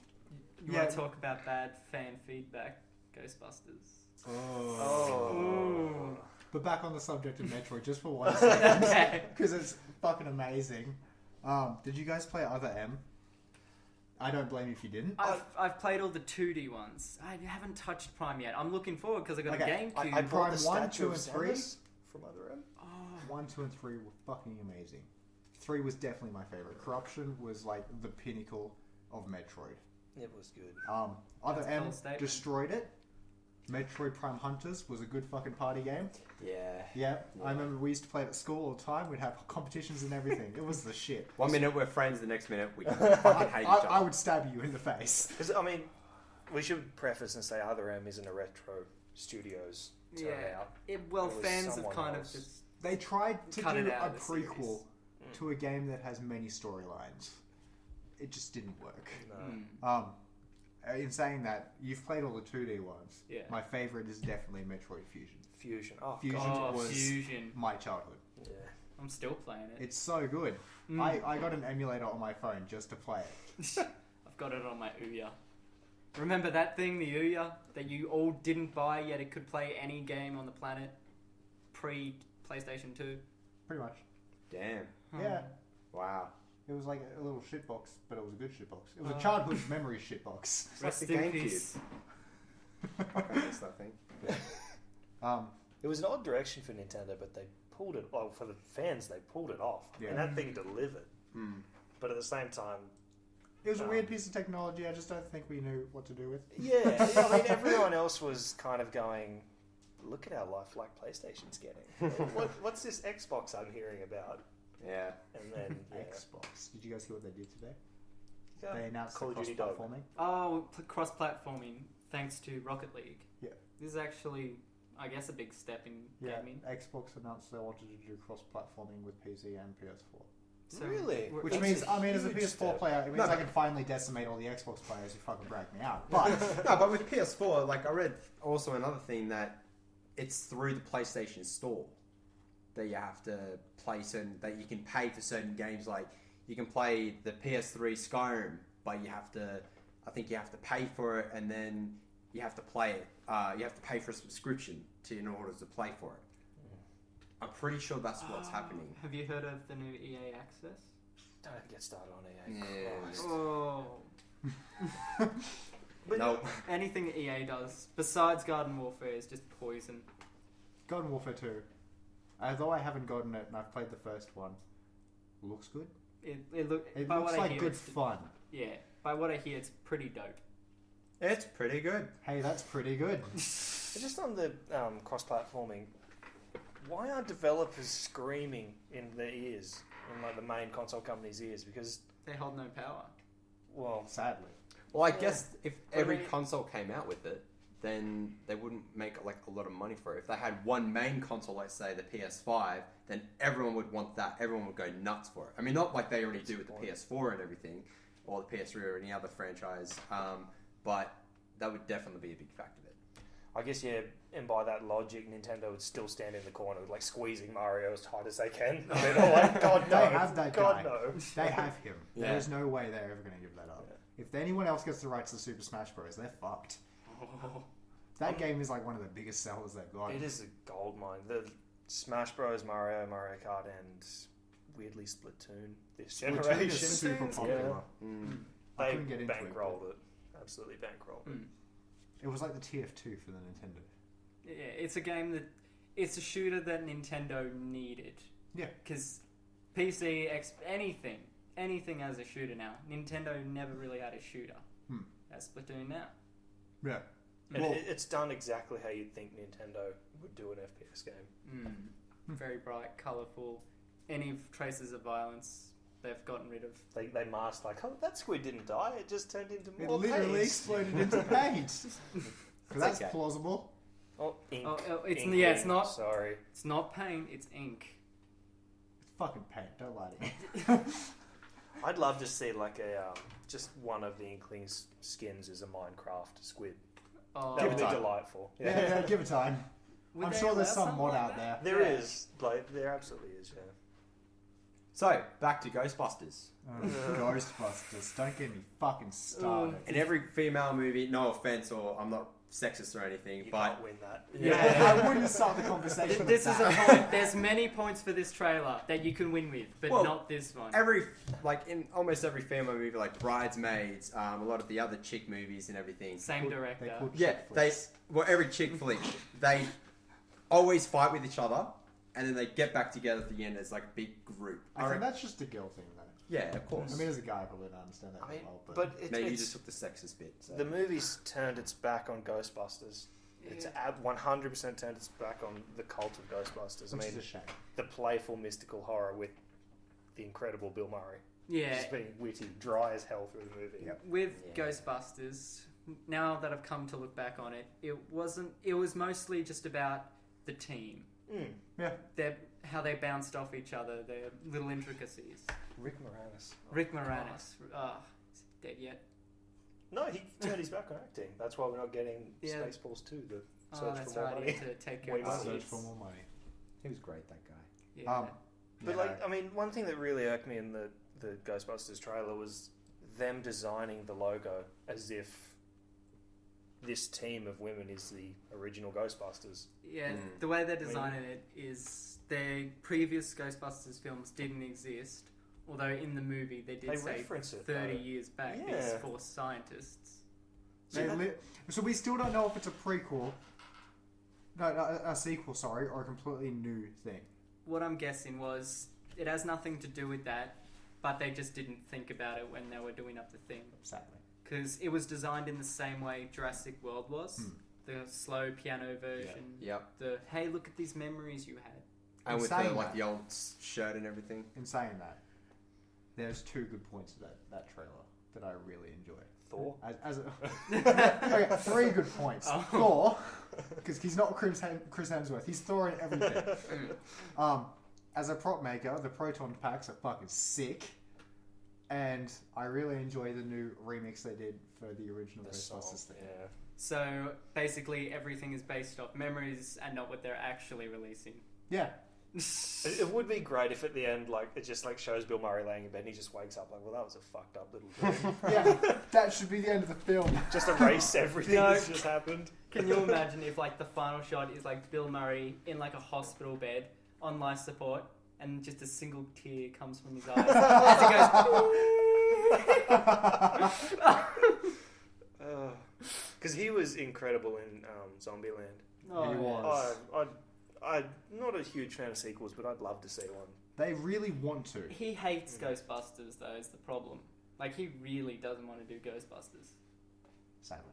[SPEAKER 1] You want to talk about bad fan feedback? Ghostbusters.
[SPEAKER 3] Oh. But back on the subject of Metroid, just for 1 second, because it's fucking amazing. Did you guys play Other M? I don't blame you if you didn't.
[SPEAKER 1] I've played all the 2D ones. I haven't touched Prime yet. I'm looking forward because I got a GameCube.
[SPEAKER 2] I brought the
[SPEAKER 3] Prime 1,
[SPEAKER 2] statue
[SPEAKER 3] 2,
[SPEAKER 2] of
[SPEAKER 3] and 3
[SPEAKER 2] from Other M.
[SPEAKER 3] 1, 2, and 3 were fucking amazing. 3 was definitely my favorite. Corruption was like the pinnacle of Metroid.
[SPEAKER 2] It was good.
[SPEAKER 3] Other M
[SPEAKER 1] statement.
[SPEAKER 3] destroyed it. Metroid Prime Hunters was a good fucking party game. Yeah. I remember we used to play it at school all the time. We'd have competitions and everything. It was the shit.
[SPEAKER 4] 1 minute we're friends, the next minute we fucking hate each other.
[SPEAKER 3] I would stab you in the face.
[SPEAKER 2] Because I mean, we should preface and say Other M isn't a Retro Studios turnout.
[SPEAKER 1] Fans have kind
[SPEAKER 2] else.
[SPEAKER 1] of just
[SPEAKER 3] They tried to
[SPEAKER 1] cut
[SPEAKER 3] do
[SPEAKER 1] it out
[SPEAKER 3] a
[SPEAKER 1] of the
[SPEAKER 3] prequel
[SPEAKER 1] series.
[SPEAKER 3] to a game that has many storylines. It just didn't work.
[SPEAKER 2] No.
[SPEAKER 3] In saying that, you've played all the 2D ones.
[SPEAKER 1] Yeah.
[SPEAKER 3] My favorite is definitely Metroid Fusion.
[SPEAKER 2] Fusion. Oh,
[SPEAKER 3] Fusion
[SPEAKER 2] God.
[SPEAKER 3] was
[SPEAKER 1] Fusion.
[SPEAKER 3] my childhood.
[SPEAKER 2] Yeah.
[SPEAKER 1] I'm still playing it.
[SPEAKER 3] It's so good. I got an emulator on my phone just to play it.
[SPEAKER 1] I've got it on my Ouya. Remember that thing, the Ouya, that you all didn't buy yet it could play any game on the planet pre-PlayStation 2?
[SPEAKER 3] Pretty much.
[SPEAKER 4] Damn.
[SPEAKER 3] Yeah.
[SPEAKER 4] Wow.
[SPEAKER 3] It was like a little shitbox, but it was a good shitbox. It was a childhood memory shitbox.
[SPEAKER 1] Rest
[SPEAKER 4] like the
[SPEAKER 1] in
[SPEAKER 4] GameCube.
[SPEAKER 1] peace.
[SPEAKER 4] I miss that thing.
[SPEAKER 2] It was an odd direction for Nintendo, but they pulled it. Well, for the fans, they pulled it off,
[SPEAKER 3] Yeah.
[SPEAKER 2] and that thing delivered. But at the same time,
[SPEAKER 3] It was a weird piece of technology. I just don't think we knew what to do with.
[SPEAKER 2] yeah. I mean, everyone else was kind of going, "Look at how lifelike PlayStation's getting. What's this Xbox I'm hearing about?"
[SPEAKER 4] Yeah.
[SPEAKER 2] And then
[SPEAKER 3] Xbox. Did you guys hear what they did today?
[SPEAKER 2] Yeah.
[SPEAKER 3] They announced
[SPEAKER 2] Call
[SPEAKER 3] the
[SPEAKER 2] of Duty Dog.
[SPEAKER 3] cross-platforming.
[SPEAKER 1] Oh, cross-platforming thanks to Rocket League.
[SPEAKER 3] Yeah.
[SPEAKER 1] This is actually, I guess, a big step in gaming.
[SPEAKER 3] Xbox announced they wanted to do cross-platforming with PC and PS4.
[SPEAKER 1] So
[SPEAKER 2] Really?
[SPEAKER 3] Which
[SPEAKER 2] That's
[SPEAKER 3] means,
[SPEAKER 2] a
[SPEAKER 3] I mean, as a
[SPEAKER 2] huge
[SPEAKER 3] PS4
[SPEAKER 2] step.
[SPEAKER 3] player, it means I can finally decimate all the Xbox players who fucking brag me out. But
[SPEAKER 4] No, but with PS4, like I read also another thing that it's through the PlayStation Store that you have to play that you can pay for certain games. Like you can play the PS3 Skyrim, but I think you have to pay for it, and then you have to play it. You have to pay for a subscription in order to play for it. I'm pretty sure that's what's happening.
[SPEAKER 1] Have you heard of the new EA Access?
[SPEAKER 2] Don't get started on EA.
[SPEAKER 4] Yeah.
[SPEAKER 2] Christ.
[SPEAKER 1] Oh.
[SPEAKER 2] But
[SPEAKER 4] No.
[SPEAKER 1] Anything EA does besides Garden Warfare is just poison.
[SPEAKER 3] Garden Warfare 2. Although I haven't gotten it and I've played the first one, looks good.
[SPEAKER 1] It
[SPEAKER 3] Looks
[SPEAKER 1] what I
[SPEAKER 3] like
[SPEAKER 1] hear,
[SPEAKER 3] good
[SPEAKER 1] it's-
[SPEAKER 3] fun.
[SPEAKER 1] Yeah, by what I hear, it's pretty dope.
[SPEAKER 4] It's pretty good.
[SPEAKER 3] Hey, that's pretty good.
[SPEAKER 2] just on the cross-platforming, why aren't developers screaming in their ears, in like the main console company's ears? Because,
[SPEAKER 1] They hold no power.
[SPEAKER 2] well,
[SPEAKER 3] Sadly.
[SPEAKER 4] Well, I
[SPEAKER 1] Yeah.
[SPEAKER 4] guess if
[SPEAKER 1] But I
[SPEAKER 4] every
[SPEAKER 1] mean-
[SPEAKER 4] console came out with it, then they wouldn't make like a lot of money for it. If they had one main console, like say the PS5, then everyone would want that. Everyone would go nuts for it. I mean, not like they already do with the PS4 and everything, or the PS3 or any other franchise, but that would definitely be a big factor of it.
[SPEAKER 2] I guess, yeah, and by that logic, Nintendo would still stand in the corner, like squeezing Mario as tight as they can. And they're all like, God no,
[SPEAKER 3] They have that
[SPEAKER 2] God
[SPEAKER 3] guy.
[SPEAKER 2] no.
[SPEAKER 3] They have him.
[SPEAKER 4] Yeah.
[SPEAKER 3] There's no way they're ever going to give that up. If anyone else gets the rights to Super Smash Bros., they're fucked. That game is like one of the biggest sellers they've got.
[SPEAKER 2] It is a gold mine. The Smash Bros, Mario Kart, and weirdly Splatoon this
[SPEAKER 3] Splatoon
[SPEAKER 2] generation.
[SPEAKER 3] is super popular. I
[SPEAKER 2] They
[SPEAKER 3] couldn't get into it,
[SPEAKER 2] bankrolled it. Absolutely bankrolled it.
[SPEAKER 3] It was like the TF2 for the Nintendo.
[SPEAKER 1] Yeah, it's a game that it's a shooter that Nintendo needed.
[SPEAKER 3] Yeah.
[SPEAKER 1] Because PC, anything as a shooter now. Nintendo never really had a shooter. That's Splatoon now.
[SPEAKER 3] Yeah.
[SPEAKER 2] And
[SPEAKER 3] Well-
[SPEAKER 2] it's done exactly how you'd think Nintendo would do an FPS game.
[SPEAKER 1] Very bright, colourful. Any traces of violence, they've gotten rid of.
[SPEAKER 2] They masked like, oh, that squid didn't die. It just turned into
[SPEAKER 3] It
[SPEAKER 2] more
[SPEAKER 3] literally
[SPEAKER 2] paint.
[SPEAKER 3] exploded into paint. So that's
[SPEAKER 4] okay.
[SPEAKER 3] plausible.
[SPEAKER 2] Oh, ink.
[SPEAKER 1] It's
[SPEAKER 2] Ink,
[SPEAKER 1] yeah, it's
[SPEAKER 2] ink,
[SPEAKER 1] not.
[SPEAKER 2] Sorry.
[SPEAKER 1] It's not paint. It's ink.
[SPEAKER 3] It's fucking paint. Don't lie to me.
[SPEAKER 2] I'd love to see like a just one of the Inklings skins is a Minecraft squid.
[SPEAKER 1] Oh,
[SPEAKER 2] That would be
[SPEAKER 4] time.
[SPEAKER 2] delightful.
[SPEAKER 3] Yeah, give it time.
[SPEAKER 1] would
[SPEAKER 3] I'm
[SPEAKER 1] they
[SPEAKER 3] sure there's
[SPEAKER 1] allow
[SPEAKER 3] some
[SPEAKER 1] something
[SPEAKER 3] mod
[SPEAKER 1] like
[SPEAKER 3] out
[SPEAKER 1] that?
[SPEAKER 3] there.
[SPEAKER 2] There
[SPEAKER 1] Yeah.
[SPEAKER 2] is, there absolutely is, yeah.
[SPEAKER 4] So back to Ghostbusters.
[SPEAKER 3] Ghostbusters. Don't get me fucking started.
[SPEAKER 4] In every female movie, no offense, or I'm not sexist or anything,
[SPEAKER 2] You
[SPEAKER 4] but
[SPEAKER 2] can't win that.
[SPEAKER 3] I wouldn't start the conversation.
[SPEAKER 1] This
[SPEAKER 3] with
[SPEAKER 1] is a
[SPEAKER 3] that.
[SPEAKER 1] point. There's many points for this trailer that you can win with, but
[SPEAKER 4] Well,
[SPEAKER 1] not this one.
[SPEAKER 4] in almost every female movie, like Bridesmaids, a lot of the other chick movies and everything.
[SPEAKER 1] Same
[SPEAKER 3] They
[SPEAKER 1] director.
[SPEAKER 3] called
[SPEAKER 4] Yeah,
[SPEAKER 3] chick flicks.
[SPEAKER 4] every chick flick, they always fight with each other, and then they get back together at the end as like a big group.
[SPEAKER 3] I think that's just a girl thing, though.
[SPEAKER 4] Yeah, of course.
[SPEAKER 3] I mean, as a guy, I probably don't understand that
[SPEAKER 2] I mean,
[SPEAKER 3] very well.
[SPEAKER 2] but
[SPEAKER 4] Maybe you
[SPEAKER 2] it's
[SPEAKER 4] just took the sexist bit. So.
[SPEAKER 2] the movie's turned its back on Ghostbusters. It's 100% turned its back on the cult of Ghostbusters.
[SPEAKER 3] which
[SPEAKER 2] I
[SPEAKER 3] is
[SPEAKER 2] mean,
[SPEAKER 3] a shame.
[SPEAKER 2] the playful mystical horror with the incredible Bill Murray.
[SPEAKER 1] Yeah,
[SPEAKER 2] Just being witty, dry as hell through the movie.
[SPEAKER 3] Yep.
[SPEAKER 1] with
[SPEAKER 4] Yeah.
[SPEAKER 1] Ghostbusters, now that I've come to look back on it, it was mostly just about the team.
[SPEAKER 3] Yeah.
[SPEAKER 1] How they bounced off each other, their little intricacies.
[SPEAKER 2] Rick Moranis.
[SPEAKER 1] Rick Moranis. Is he dead yet?
[SPEAKER 2] No, he turned his back on acting. That's why we're not getting
[SPEAKER 1] Yeah.
[SPEAKER 2] Spaceballs 2, the
[SPEAKER 1] Oh,
[SPEAKER 2] search
[SPEAKER 1] that's
[SPEAKER 2] for more
[SPEAKER 1] right.
[SPEAKER 2] money.
[SPEAKER 1] To take care
[SPEAKER 2] Way
[SPEAKER 1] of
[SPEAKER 2] more
[SPEAKER 1] his
[SPEAKER 3] Search
[SPEAKER 1] kids.
[SPEAKER 3] for more money.
[SPEAKER 4] He was great, that guy.
[SPEAKER 1] Yeah.
[SPEAKER 2] But
[SPEAKER 3] Yeah.
[SPEAKER 2] like, I mean, one thing that really irked me in the Ghostbusters trailer was them designing the logo as if this team of women is the original Ghostbusters.
[SPEAKER 1] Yeah, the way they're designing it is their previous Ghostbusters films didn't exist, although in the movie they did
[SPEAKER 2] They
[SPEAKER 1] say
[SPEAKER 2] reference it,
[SPEAKER 1] 30
[SPEAKER 2] though.
[SPEAKER 1] years back,
[SPEAKER 2] Yeah.
[SPEAKER 1] these four scientists.
[SPEAKER 3] So we still don't know if it's a prequel, no, a sequel, sorry, or a completely new thing.
[SPEAKER 1] What I'm guessing was it has nothing to do with that, but they just didn't think about it when they were doing up the thing.
[SPEAKER 3] Sadly.
[SPEAKER 1] Because it was designed in the same way Jurassic World was. The slow piano version.
[SPEAKER 4] Yep.
[SPEAKER 1] The, hey, look at these memories you had.
[SPEAKER 4] And with
[SPEAKER 3] saying
[SPEAKER 4] the,
[SPEAKER 3] that-
[SPEAKER 4] the old shirt and everything.
[SPEAKER 3] In saying that, there's two good points of that trailer that I really enjoy.
[SPEAKER 2] Thor?
[SPEAKER 3] Okay, three good points.
[SPEAKER 1] Oh.
[SPEAKER 3] Thor, because he's not Chris Hemsworth. He's Thor in everything. As a prop maker, the proton packs are fucking sick. And I really enjoy the new remix they did for the original
[SPEAKER 2] The song,
[SPEAKER 3] Ghostbusters thing.
[SPEAKER 2] yeah.
[SPEAKER 1] So basically everything is based off memories and not what they're actually releasing.
[SPEAKER 3] Yeah.
[SPEAKER 2] It would be great if at the end, like, it just like shows Bill Murray laying in bed and he just wakes up like, well, that was a fucked up little dream.
[SPEAKER 3] Yeah, that should be the end of the film.
[SPEAKER 2] Just erase everything
[SPEAKER 1] No.
[SPEAKER 2] that's just happened.
[SPEAKER 1] Can you imagine if like the final shot is like Bill Murray in like a hospital bed on life support and just a single tear comes from his eyes as he goes
[SPEAKER 2] Because he was incredible in Zombieland.
[SPEAKER 3] He was.
[SPEAKER 2] I'm not a huge fan of sequels, but I'd love to see one.
[SPEAKER 3] They really want to.
[SPEAKER 1] He hates Ghostbusters, though, is the problem. Like, he really doesn't want to do Ghostbusters.
[SPEAKER 3] Sadly.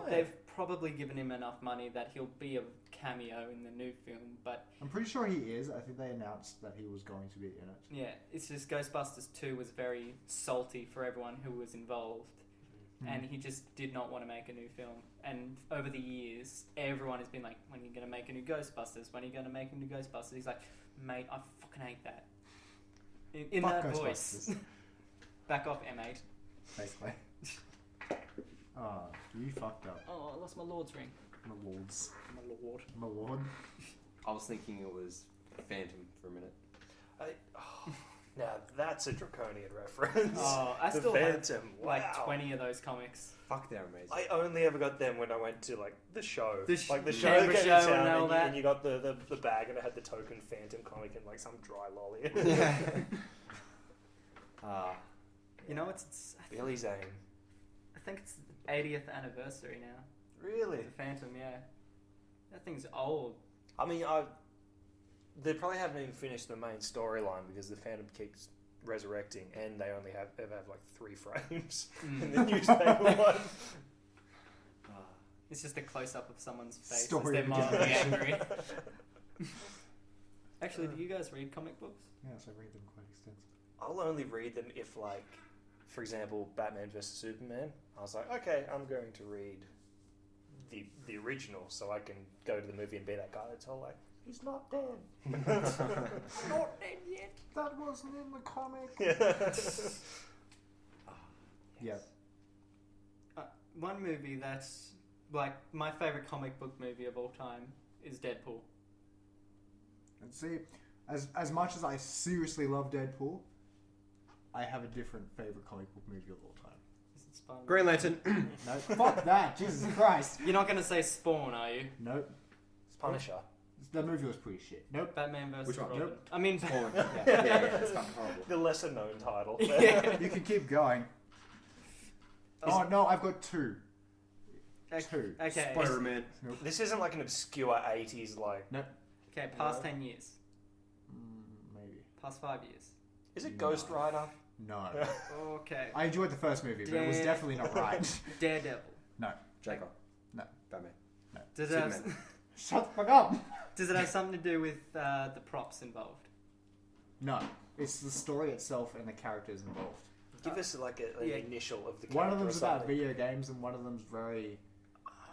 [SPEAKER 1] They've probably given him enough money that he'll be a cameo in the new film, but...
[SPEAKER 3] I'm pretty sure he is. I think they announced that he was going to be in it.
[SPEAKER 1] Yeah, it's just Ghostbusters 2 was very salty for everyone who was involved. And he just did not want to make a new film. And over the years, everyone has been like, when are you going to make a new Ghostbusters? When are you going to make a new Ghostbusters? He's like, mate, I fucking hate that. In
[SPEAKER 3] Fuck
[SPEAKER 1] that
[SPEAKER 3] Ghostbusters.
[SPEAKER 1] voice. Back off, M8.
[SPEAKER 3] Basically. Oh, you fucked up.
[SPEAKER 1] Oh, I lost my Lord's ring.
[SPEAKER 3] My lords.
[SPEAKER 1] My Lord.
[SPEAKER 3] My lord.
[SPEAKER 4] I was thinking it was Phantom for a minute.
[SPEAKER 2] Now that's a draconian reference.
[SPEAKER 1] Oh, I
[SPEAKER 2] The
[SPEAKER 1] still
[SPEAKER 2] Phantom.
[SPEAKER 1] have like
[SPEAKER 2] Wow.
[SPEAKER 1] 20 of those comics.
[SPEAKER 4] Fuck, they're amazing.
[SPEAKER 2] I only ever got them when I went to like the show, like the show
[SPEAKER 1] Canberra
[SPEAKER 2] came
[SPEAKER 1] show
[SPEAKER 2] to town,
[SPEAKER 1] and all that.
[SPEAKER 2] and you got the bag and it had the token Phantom comic and like some dry lolly.
[SPEAKER 1] You know, it's
[SPEAKER 2] Billy Zane.
[SPEAKER 1] I think it's the 80th anniversary now.
[SPEAKER 2] Really?
[SPEAKER 1] The Phantom, yeah. That thing's old.
[SPEAKER 2] I mean, they probably haven't even finished the main storyline because the Phantom keeps resurrecting, and they only ever have like 3 frames in the newspaper one.
[SPEAKER 1] It's just a close up of someone's face
[SPEAKER 3] Story
[SPEAKER 1] as they're
[SPEAKER 3] of
[SPEAKER 1] mildly
[SPEAKER 3] generation.
[SPEAKER 1] angry. Actually, do you guys read comic books?
[SPEAKER 3] Yes, I read them quite extensively.
[SPEAKER 2] I'll only read them if, like, for example, Batman vs Superman. I was like, okay, I'm going to read the original, so I can go to the movie and be that guy that's all like, he's not dead.
[SPEAKER 1] Not dead yet.
[SPEAKER 3] That wasn't in the comic. Yeah.
[SPEAKER 1] One movie that's like my favorite comic book movie of all time is Deadpool.
[SPEAKER 3] And see, as much as I seriously love Deadpool, I have a different favorite comic book movie of all time.
[SPEAKER 1] Is it Spider-Man?
[SPEAKER 4] Green Lantern.
[SPEAKER 3] No, fuck that, Jesus Christ.
[SPEAKER 1] You're not going to say Spawn, are you?
[SPEAKER 3] Nope.
[SPEAKER 2] Punisher.
[SPEAKER 3] The movie was pretty shit. Nope.
[SPEAKER 1] Batman vs.
[SPEAKER 4] Which one?
[SPEAKER 1] Robin.
[SPEAKER 3] Nope.
[SPEAKER 1] I mean,
[SPEAKER 4] Spawn. Yeah, it's fucking horrible.
[SPEAKER 2] The lesser known title.
[SPEAKER 1] Yeah.
[SPEAKER 3] You can keep going. Oh no, I've got 2.
[SPEAKER 1] Okay.
[SPEAKER 3] 2.
[SPEAKER 1] Okay.
[SPEAKER 4] Spider-Man.
[SPEAKER 2] This isn't like an obscure 80s, like...
[SPEAKER 1] Okay, past 10 years.
[SPEAKER 3] Maybe.
[SPEAKER 1] Past 5 years.
[SPEAKER 2] Is it Ghost Rider?
[SPEAKER 3] No.
[SPEAKER 1] Okay.
[SPEAKER 3] I enjoyed the first movie, but it was definitely not right.
[SPEAKER 1] Daredevil.
[SPEAKER 3] No.
[SPEAKER 4] Joker.
[SPEAKER 3] No.
[SPEAKER 4] Batman.
[SPEAKER 1] Does it, have,
[SPEAKER 4] Superman.
[SPEAKER 3] Shut the fuck up!
[SPEAKER 1] does it have something to do with the props involved?
[SPEAKER 3] No. It's the story itself and the characters involved.
[SPEAKER 2] Give us like an initial of the character.
[SPEAKER 3] One of them's
[SPEAKER 2] or
[SPEAKER 3] about
[SPEAKER 2] something.
[SPEAKER 3] video games and one of them's very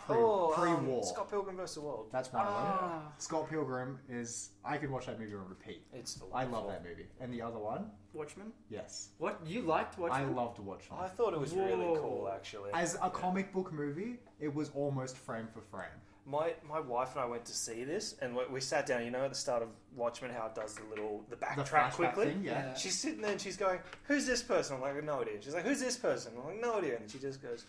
[SPEAKER 2] Oh,
[SPEAKER 3] pre-war.
[SPEAKER 2] Scott Pilgrim vs. the World.
[SPEAKER 3] That's one of them.
[SPEAKER 1] Ah.
[SPEAKER 3] Scott Pilgrim is... I could watch that movie on repeat.
[SPEAKER 2] It's
[SPEAKER 3] I
[SPEAKER 2] delightful.
[SPEAKER 3] love that movie. And the other one?
[SPEAKER 1] Watchmen?
[SPEAKER 3] Yes.
[SPEAKER 1] What? You liked
[SPEAKER 3] I
[SPEAKER 1] Watchmen?
[SPEAKER 3] loved Watchmen.
[SPEAKER 2] I thought it was really
[SPEAKER 1] Whoa.
[SPEAKER 2] cool, actually.
[SPEAKER 3] As a comic book movie, it was almost frame for frame.
[SPEAKER 2] My wife and I went to see this, and we sat down. You know, at the start of Watchmen, how it does the
[SPEAKER 3] The
[SPEAKER 2] backtrack
[SPEAKER 3] flashback
[SPEAKER 2] quickly.
[SPEAKER 3] thing, yeah.
[SPEAKER 1] Yeah.
[SPEAKER 2] She's sitting there and she's going, "Who's this person?" I'm like, "No idea." She's like, "Who's this person?" I'm like, "No idea." And she just goes,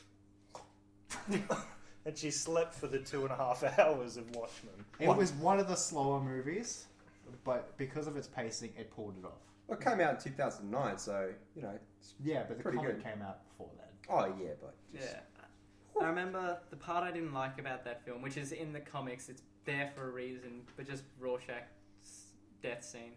[SPEAKER 2] and she slept for the 2.5 hours of Watchmen.
[SPEAKER 3] It was one of the slower movies, but because of its pacing, it pulled it off.
[SPEAKER 4] Well, it came out in 2009, so, you know, it's
[SPEAKER 3] Yeah, but the
[SPEAKER 4] pretty
[SPEAKER 3] comic
[SPEAKER 4] good.
[SPEAKER 3] came out before then.
[SPEAKER 4] Oh, yeah, but... just-
[SPEAKER 1] Yeah. I remember the part I didn't like about that film, which is in the comics, it's there for a reason, but just Rorschach's death scene.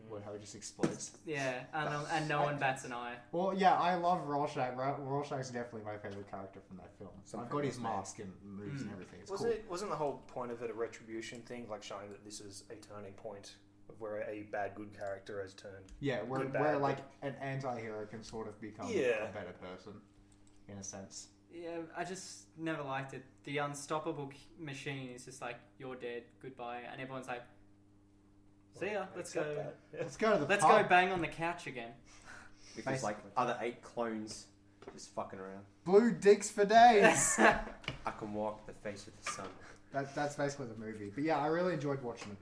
[SPEAKER 3] Where how it just explodes.
[SPEAKER 1] Yeah, and no one bats an eye.
[SPEAKER 3] Well, yeah, I love Rorschach. Rorschach's definitely my favorite character from that film. I've got his mask and moves and everything. It's cool.
[SPEAKER 2] Wasn't the whole point of it a retribution thing, like showing that this is a turning point of where a bad good character has turned?
[SPEAKER 3] Yeah, where
[SPEAKER 2] good, bad,
[SPEAKER 3] like an anti-hero can sort of become
[SPEAKER 2] Yeah.
[SPEAKER 3] a better person, in a sense.
[SPEAKER 1] Yeah, I just never liked it. The unstoppable machine is just like, you're dead, goodbye, and everyone's like, see ya, let's
[SPEAKER 2] Accept
[SPEAKER 1] go.
[SPEAKER 2] that. Yeah.
[SPEAKER 3] Let's go to the
[SPEAKER 1] Let's
[SPEAKER 3] pub.
[SPEAKER 1] go bang on the couch again.
[SPEAKER 4] Because, like, other 8 clones just fucking around.
[SPEAKER 3] Blue dicks for days.
[SPEAKER 4] I can walk the face of the sun.
[SPEAKER 3] That's basically the movie. But yeah, I really enjoyed watching it.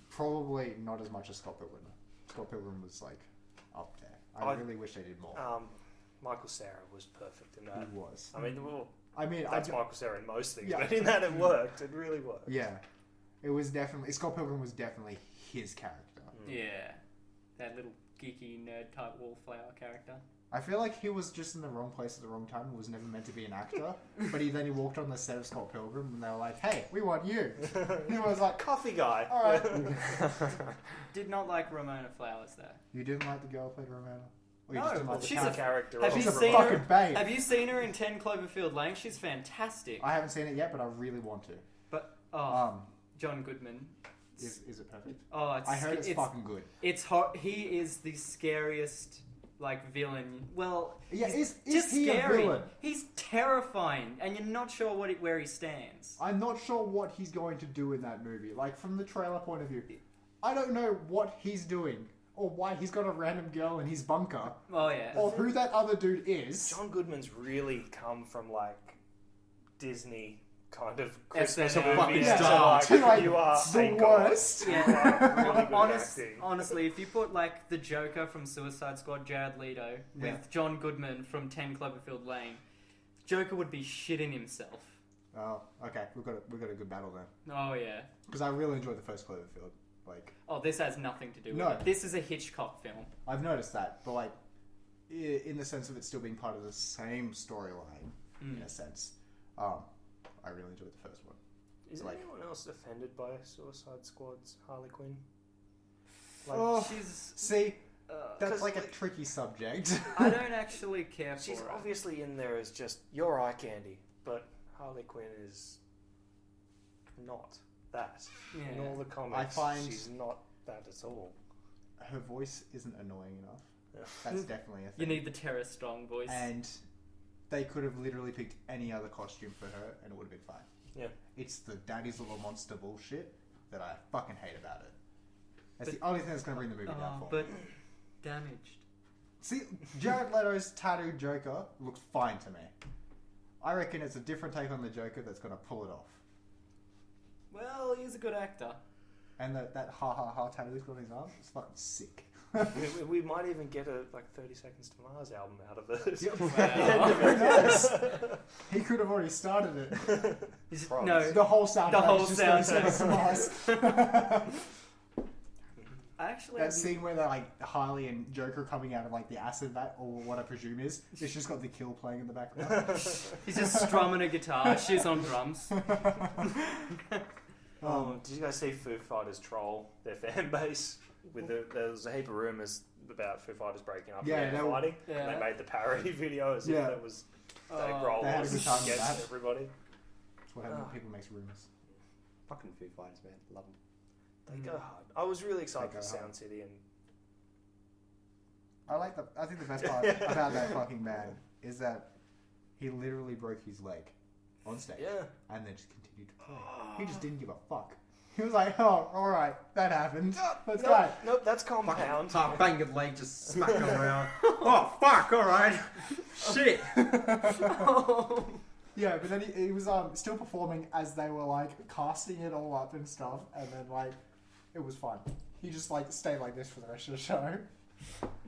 [SPEAKER 3] Probably not as much as Scott Pilgrim. Scott Pilgrim was like up there. I really wish they did more.
[SPEAKER 2] Michael Cera was perfect in that.
[SPEAKER 3] He was.
[SPEAKER 2] I mean, well,
[SPEAKER 3] I mean,
[SPEAKER 2] that's Michael Cera in most things,
[SPEAKER 3] Yeah.
[SPEAKER 2] but in that it worked. It really worked.
[SPEAKER 3] Yeah, it was definitely Scott Pilgrim was definitely his character.
[SPEAKER 1] Yeah, that little geeky nerd type wallflower character.
[SPEAKER 3] I feel like he was just in the wrong place at the wrong time and was never meant to be an actor. But he walked on the set of Scott Pilgrim and they were like, "Hey, we want you." He was like,
[SPEAKER 2] Coffee guy.
[SPEAKER 3] "All right."
[SPEAKER 1] Did not like Ramona Flowers though.
[SPEAKER 3] You didn't like the girl who played Romana? Or you
[SPEAKER 1] No,
[SPEAKER 3] just didn't like the
[SPEAKER 1] she's
[SPEAKER 2] She's a
[SPEAKER 3] character?
[SPEAKER 2] character.
[SPEAKER 1] Have you
[SPEAKER 2] also.
[SPEAKER 1] seen
[SPEAKER 3] Fucking
[SPEAKER 1] her?
[SPEAKER 3] babe.
[SPEAKER 1] Have you seen her in 10 Cloverfield Lane? She's fantastic.
[SPEAKER 3] I haven't seen it yet, but I really want to.
[SPEAKER 1] But John Goodman.
[SPEAKER 3] Is it perfect?
[SPEAKER 1] Oh, it's
[SPEAKER 3] I heard it's fucking good.
[SPEAKER 1] It's hot. He is the scariest like villain. Well,
[SPEAKER 3] Yeah,
[SPEAKER 1] he's
[SPEAKER 3] is
[SPEAKER 1] just
[SPEAKER 3] he
[SPEAKER 1] scary.
[SPEAKER 3] a villain?
[SPEAKER 1] He's terrifying, and you're not sure where he stands.
[SPEAKER 3] I'm not sure what he's going to do in that movie. Like, from the trailer point of view, I don't know what he's doing. Or why he's got a random girl in his bunker.
[SPEAKER 1] Oh yeah.
[SPEAKER 3] Or who that other dude is.
[SPEAKER 2] John Goodman's really come from like Disney kind of Christmas
[SPEAKER 1] SNL.
[SPEAKER 2] movies
[SPEAKER 3] Yeah.
[SPEAKER 2] to
[SPEAKER 3] To, like,
[SPEAKER 2] you are
[SPEAKER 3] the
[SPEAKER 2] a god.
[SPEAKER 3] worst.
[SPEAKER 2] You
[SPEAKER 1] Yeah.
[SPEAKER 2] are really good at acting.
[SPEAKER 1] Honestly, if you put like the Joker from Suicide Squad, Jared Leto,
[SPEAKER 3] Yeah.
[SPEAKER 1] with John Goodman from 10 Cloverfield Lane, Joker would be shitting himself.
[SPEAKER 3] Oh, okay. We've got a good battle then.
[SPEAKER 1] Oh yeah.
[SPEAKER 3] Because I really enjoyed the first Cloverfield. Like,
[SPEAKER 1] Oh, this has nothing to do with
[SPEAKER 3] No.
[SPEAKER 1] it. This is a Hitchcock film.
[SPEAKER 3] I've noticed that, but like, in the sense of it still being part of the same storyline, in a sense, I really enjoyed the first one.
[SPEAKER 2] Is
[SPEAKER 3] Like-
[SPEAKER 2] anyone else offended by Suicide Squad's Harley Quinn? Like,
[SPEAKER 3] Oh,
[SPEAKER 1] She's.
[SPEAKER 3] see, that's
[SPEAKER 2] 'cause,
[SPEAKER 3] like a tricky subject.
[SPEAKER 1] I don't actually care for
[SPEAKER 2] she's
[SPEAKER 1] her.
[SPEAKER 2] obviously in there as just your eye candy, but Harley Quinn is not that.
[SPEAKER 1] Yeah.
[SPEAKER 2] In all the comics,
[SPEAKER 3] I find-
[SPEAKER 2] she's not that at all.
[SPEAKER 3] Her voice isn't annoying enough.
[SPEAKER 2] Yeah.
[SPEAKER 3] That's definitely a thing.
[SPEAKER 1] You need the Terror Strong voice.
[SPEAKER 3] And they could have literally picked any other costume for her and it would have been fine.
[SPEAKER 2] Yeah.
[SPEAKER 3] It's the daddy's little monster bullshit that I fucking hate about it. That's the only thing that's going to bring the movie down for me.
[SPEAKER 1] But damaged.
[SPEAKER 3] See, Jared Leto's tattooed Joker looks fine to me. I reckon it's a different take on the Joker that's going to pull it off.
[SPEAKER 1] Well, he's a good actor.
[SPEAKER 3] And that ha ha ha tattoo he's got on his arm is fucking sick.
[SPEAKER 2] We might even get a 30 Seconds to Mars album out of it.
[SPEAKER 3] Yep.
[SPEAKER 1] Wow.
[SPEAKER 3] Who knows? He could have already started it.
[SPEAKER 1] No,
[SPEAKER 3] The whole soundtrack.
[SPEAKER 1] The whole
[SPEAKER 3] is just 30
[SPEAKER 1] soundtrack.
[SPEAKER 3] Seconds to Mars.
[SPEAKER 1] actually,
[SPEAKER 3] That scene where they're like Harley and Joker coming out of like the acid vat, or what I presume is, it's just got The Kill playing in the background.
[SPEAKER 1] he's just strumming a guitar. She's on drums.
[SPEAKER 2] Did you guys see Foo Fighters troll their fan base? There was a heap of rumours about Foo Fighters breaking up
[SPEAKER 3] Yeah,
[SPEAKER 2] and
[SPEAKER 3] they were-
[SPEAKER 2] fighting.
[SPEAKER 1] Yeah.
[SPEAKER 2] And they made the parody video as
[SPEAKER 3] Yeah.
[SPEAKER 2] if that was Dave Grohl
[SPEAKER 3] They had a
[SPEAKER 2] was
[SPEAKER 3] good time with
[SPEAKER 2] against
[SPEAKER 3] that.
[SPEAKER 2] everybody.
[SPEAKER 3] That's what happens when people make rumors.
[SPEAKER 4] Fucking Foo Fighters, man. Love them.
[SPEAKER 2] They go hard. I was really excited
[SPEAKER 3] They
[SPEAKER 2] for
[SPEAKER 3] go
[SPEAKER 2] Sound
[SPEAKER 3] hard.
[SPEAKER 2] City and
[SPEAKER 3] I think the best part about that fucking man is that he literally broke his leg on stage.
[SPEAKER 2] yeah.
[SPEAKER 3] And then just continued to play. He just didn't give a fuck. He was like, "Oh, alright, that happened. Let's go."
[SPEAKER 2] Nope, that's compound.
[SPEAKER 4] Half banged leg just smacking around. Oh, fuck, alright. Shit.
[SPEAKER 3] Yeah, but then he was still performing as they were like casting it all up and stuff, and then like it was fun. He just like stayed like this for the rest of the show.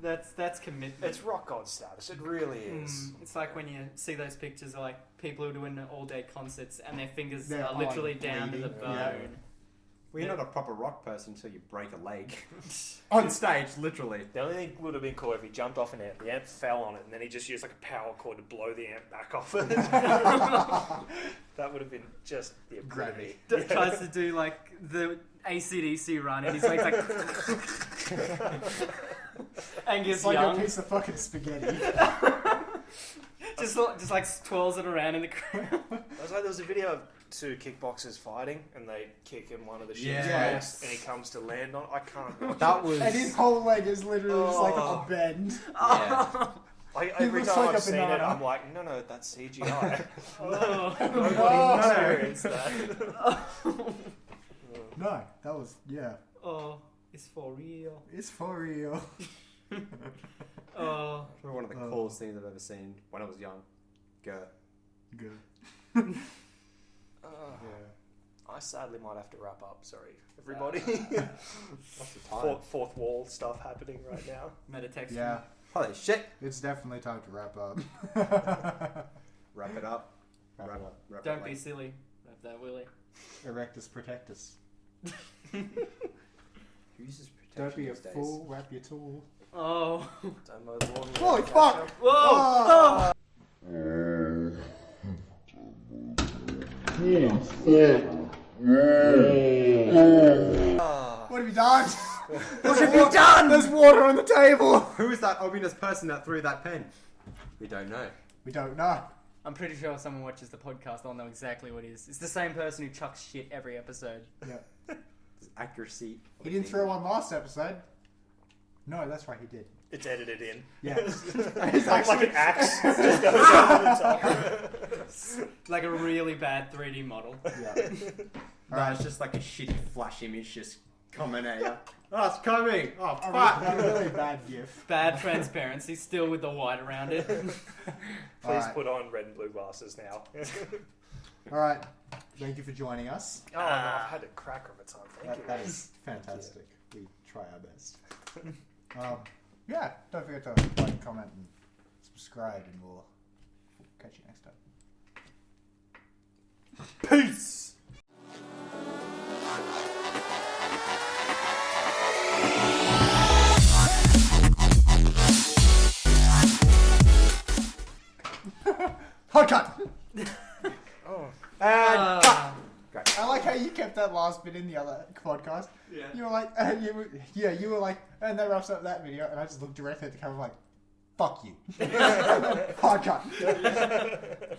[SPEAKER 1] That's commitment.
[SPEAKER 2] It's rock god status. It really is.
[SPEAKER 1] It's like when you see those pictures of like people who are doing all-day concerts and their fingers
[SPEAKER 3] They're,
[SPEAKER 1] are literally
[SPEAKER 3] like,
[SPEAKER 1] down to the
[SPEAKER 3] bleeding.
[SPEAKER 1] bone.
[SPEAKER 3] Yeah.
[SPEAKER 4] Well, you're not a proper rock person until you break a leg. On stage, literally.
[SPEAKER 2] The only thing would have been cool if he jumped off an amp, the amp fell on it, and then he just used like a power cord to blow the amp back off it. That would have been just the epitome.
[SPEAKER 1] Tries to do like the AC/DC run and he's like Angus
[SPEAKER 3] It's like
[SPEAKER 1] Young
[SPEAKER 3] a piece of fucking spaghetti.
[SPEAKER 1] just like twirls it around in the crowd.
[SPEAKER 2] I was like, there was a video of two kickboxers fighting, and they kick in one of the shins
[SPEAKER 4] Yeah.
[SPEAKER 2] first, and he comes to land on. I can't. Watch
[SPEAKER 4] That was...
[SPEAKER 3] And his whole leg is literally just like a bend.
[SPEAKER 4] Yeah.
[SPEAKER 2] Like,
[SPEAKER 3] He
[SPEAKER 2] every
[SPEAKER 3] looks
[SPEAKER 2] time
[SPEAKER 3] like a
[SPEAKER 2] I've seen it,
[SPEAKER 3] banana.
[SPEAKER 2] I'm like, no, that's CGI.
[SPEAKER 1] Oh.
[SPEAKER 2] Nobody
[SPEAKER 3] No.
[SPEAKER 2] experienced that.
[SPEAKER 3] No, that was, yeah.
[SPEAKER 1] Oh, it's for real.
[SPEAKER 3] It's for real.
[SPEAKER 1] Oh,
[SPEAKER 4] Probably one of the coolest things I've ever seen when I was young. Go.
[SPEAKER 3] Good.
[SPEAKER 2] I sadly might have to wrap up. Sorry, everybody.
[SPEAKER 4] What's the time?
[SPEAKER 2] Fourth wall stuff happening right now.
[SPEAKER 1] Metatext.
[SPEAKER 3] Yeah,
[SPEAKER 4] Holy shit.
[SPEAKER 3] it's definitely time to wrap up.
[SPEAKER 4] Wrap it up.
[SPEAKER 3] Wrap it up.
[SPEAKER 4] Wrap
[SPEAKER 1] Don't
[SPEAKER 4] it
[SPEAKER 1] be
[SPEAKER 4] like-
[SPEAKER 1] silly. Wrap that willy.
[SPEAKER 3] Erectus protectus.
[SPEAKER 4] Who uses protection
[SPEAKER 3] Don't be a
[SPEAKER 4] these days?
[SPEAKER 3] fool, wrap your tool.
[SPEAKER 1] Oh.
[SPEAKER 2] Don't mow the lawn.
[SPEAKER 3] Holy fuck!
[SPEAKER 1] Whoa!
[SPEAKER 3] Oh. What have you done?
[SPEAKER 4] What have you done?
[SPEAKER 3] There's water on the table.
[SPEAKER 4] Who is that ominous person that threw that pen? We don't know.
[SPEAKER 3] We don't know.
[SPEAKER 1] I'm pretty sure if someone watches the podcast, they'll know exactly what it is. It's the same person who chucks shit every episode.
[SPEAKER 3] Yeah.
[SPEAKER 4] Accuracy.
[SPEAKER 3] He didn't throw one last episode. No, that's right, he did.
[SPEAKER 2] It's edited in.
[SPEAKER 3] Yeah.
[SPEAKER 2] It's like an axe. Just goes over the top.
[SPEAKER 1] Like a really bad 3D model.
[SPEAKER 3] Yeah.
[SPEAKER 4] No, it's just like a shitty flash image just coming at you. Oh, it's coming! Oh,
[SPEAKER 3] A
[SPEAKER 4] fuck!
[SPEAKER 3] really bad gif.
[SPEAKER 1] Bad transparency, still with the white around it.
[SPEAKER 2] Please
[SPEAKER 3] Alright.
[SPEAKER 2] put on red and blue glasses now.
[SPEAKER 3] Alright, thank you for joining us.
[SPEAKER 2] Oh, no, I've had a cracker of a time. Thank you.
[SPEAKER 3] That is fantastic. We try our best. Yeah, don't forget to like, comment, and subscribe, and we'll catch you next time.
[SPEAKER 4] Peace!
[SPEAKER 3] Hot cut!
[SPEAKER 2] Oh.
[SPEAKER 3] And
[SPEAKER 1] Ah.
[SPEAKER 3] cut! I like how you kept that last bit in the other podcast.
[SPEAKER 1] Yeah.
[SPEAKER 3] You were like, you were like, and that wraps up that video, and I just looked directly at the camera like, fuck you. Hard cut.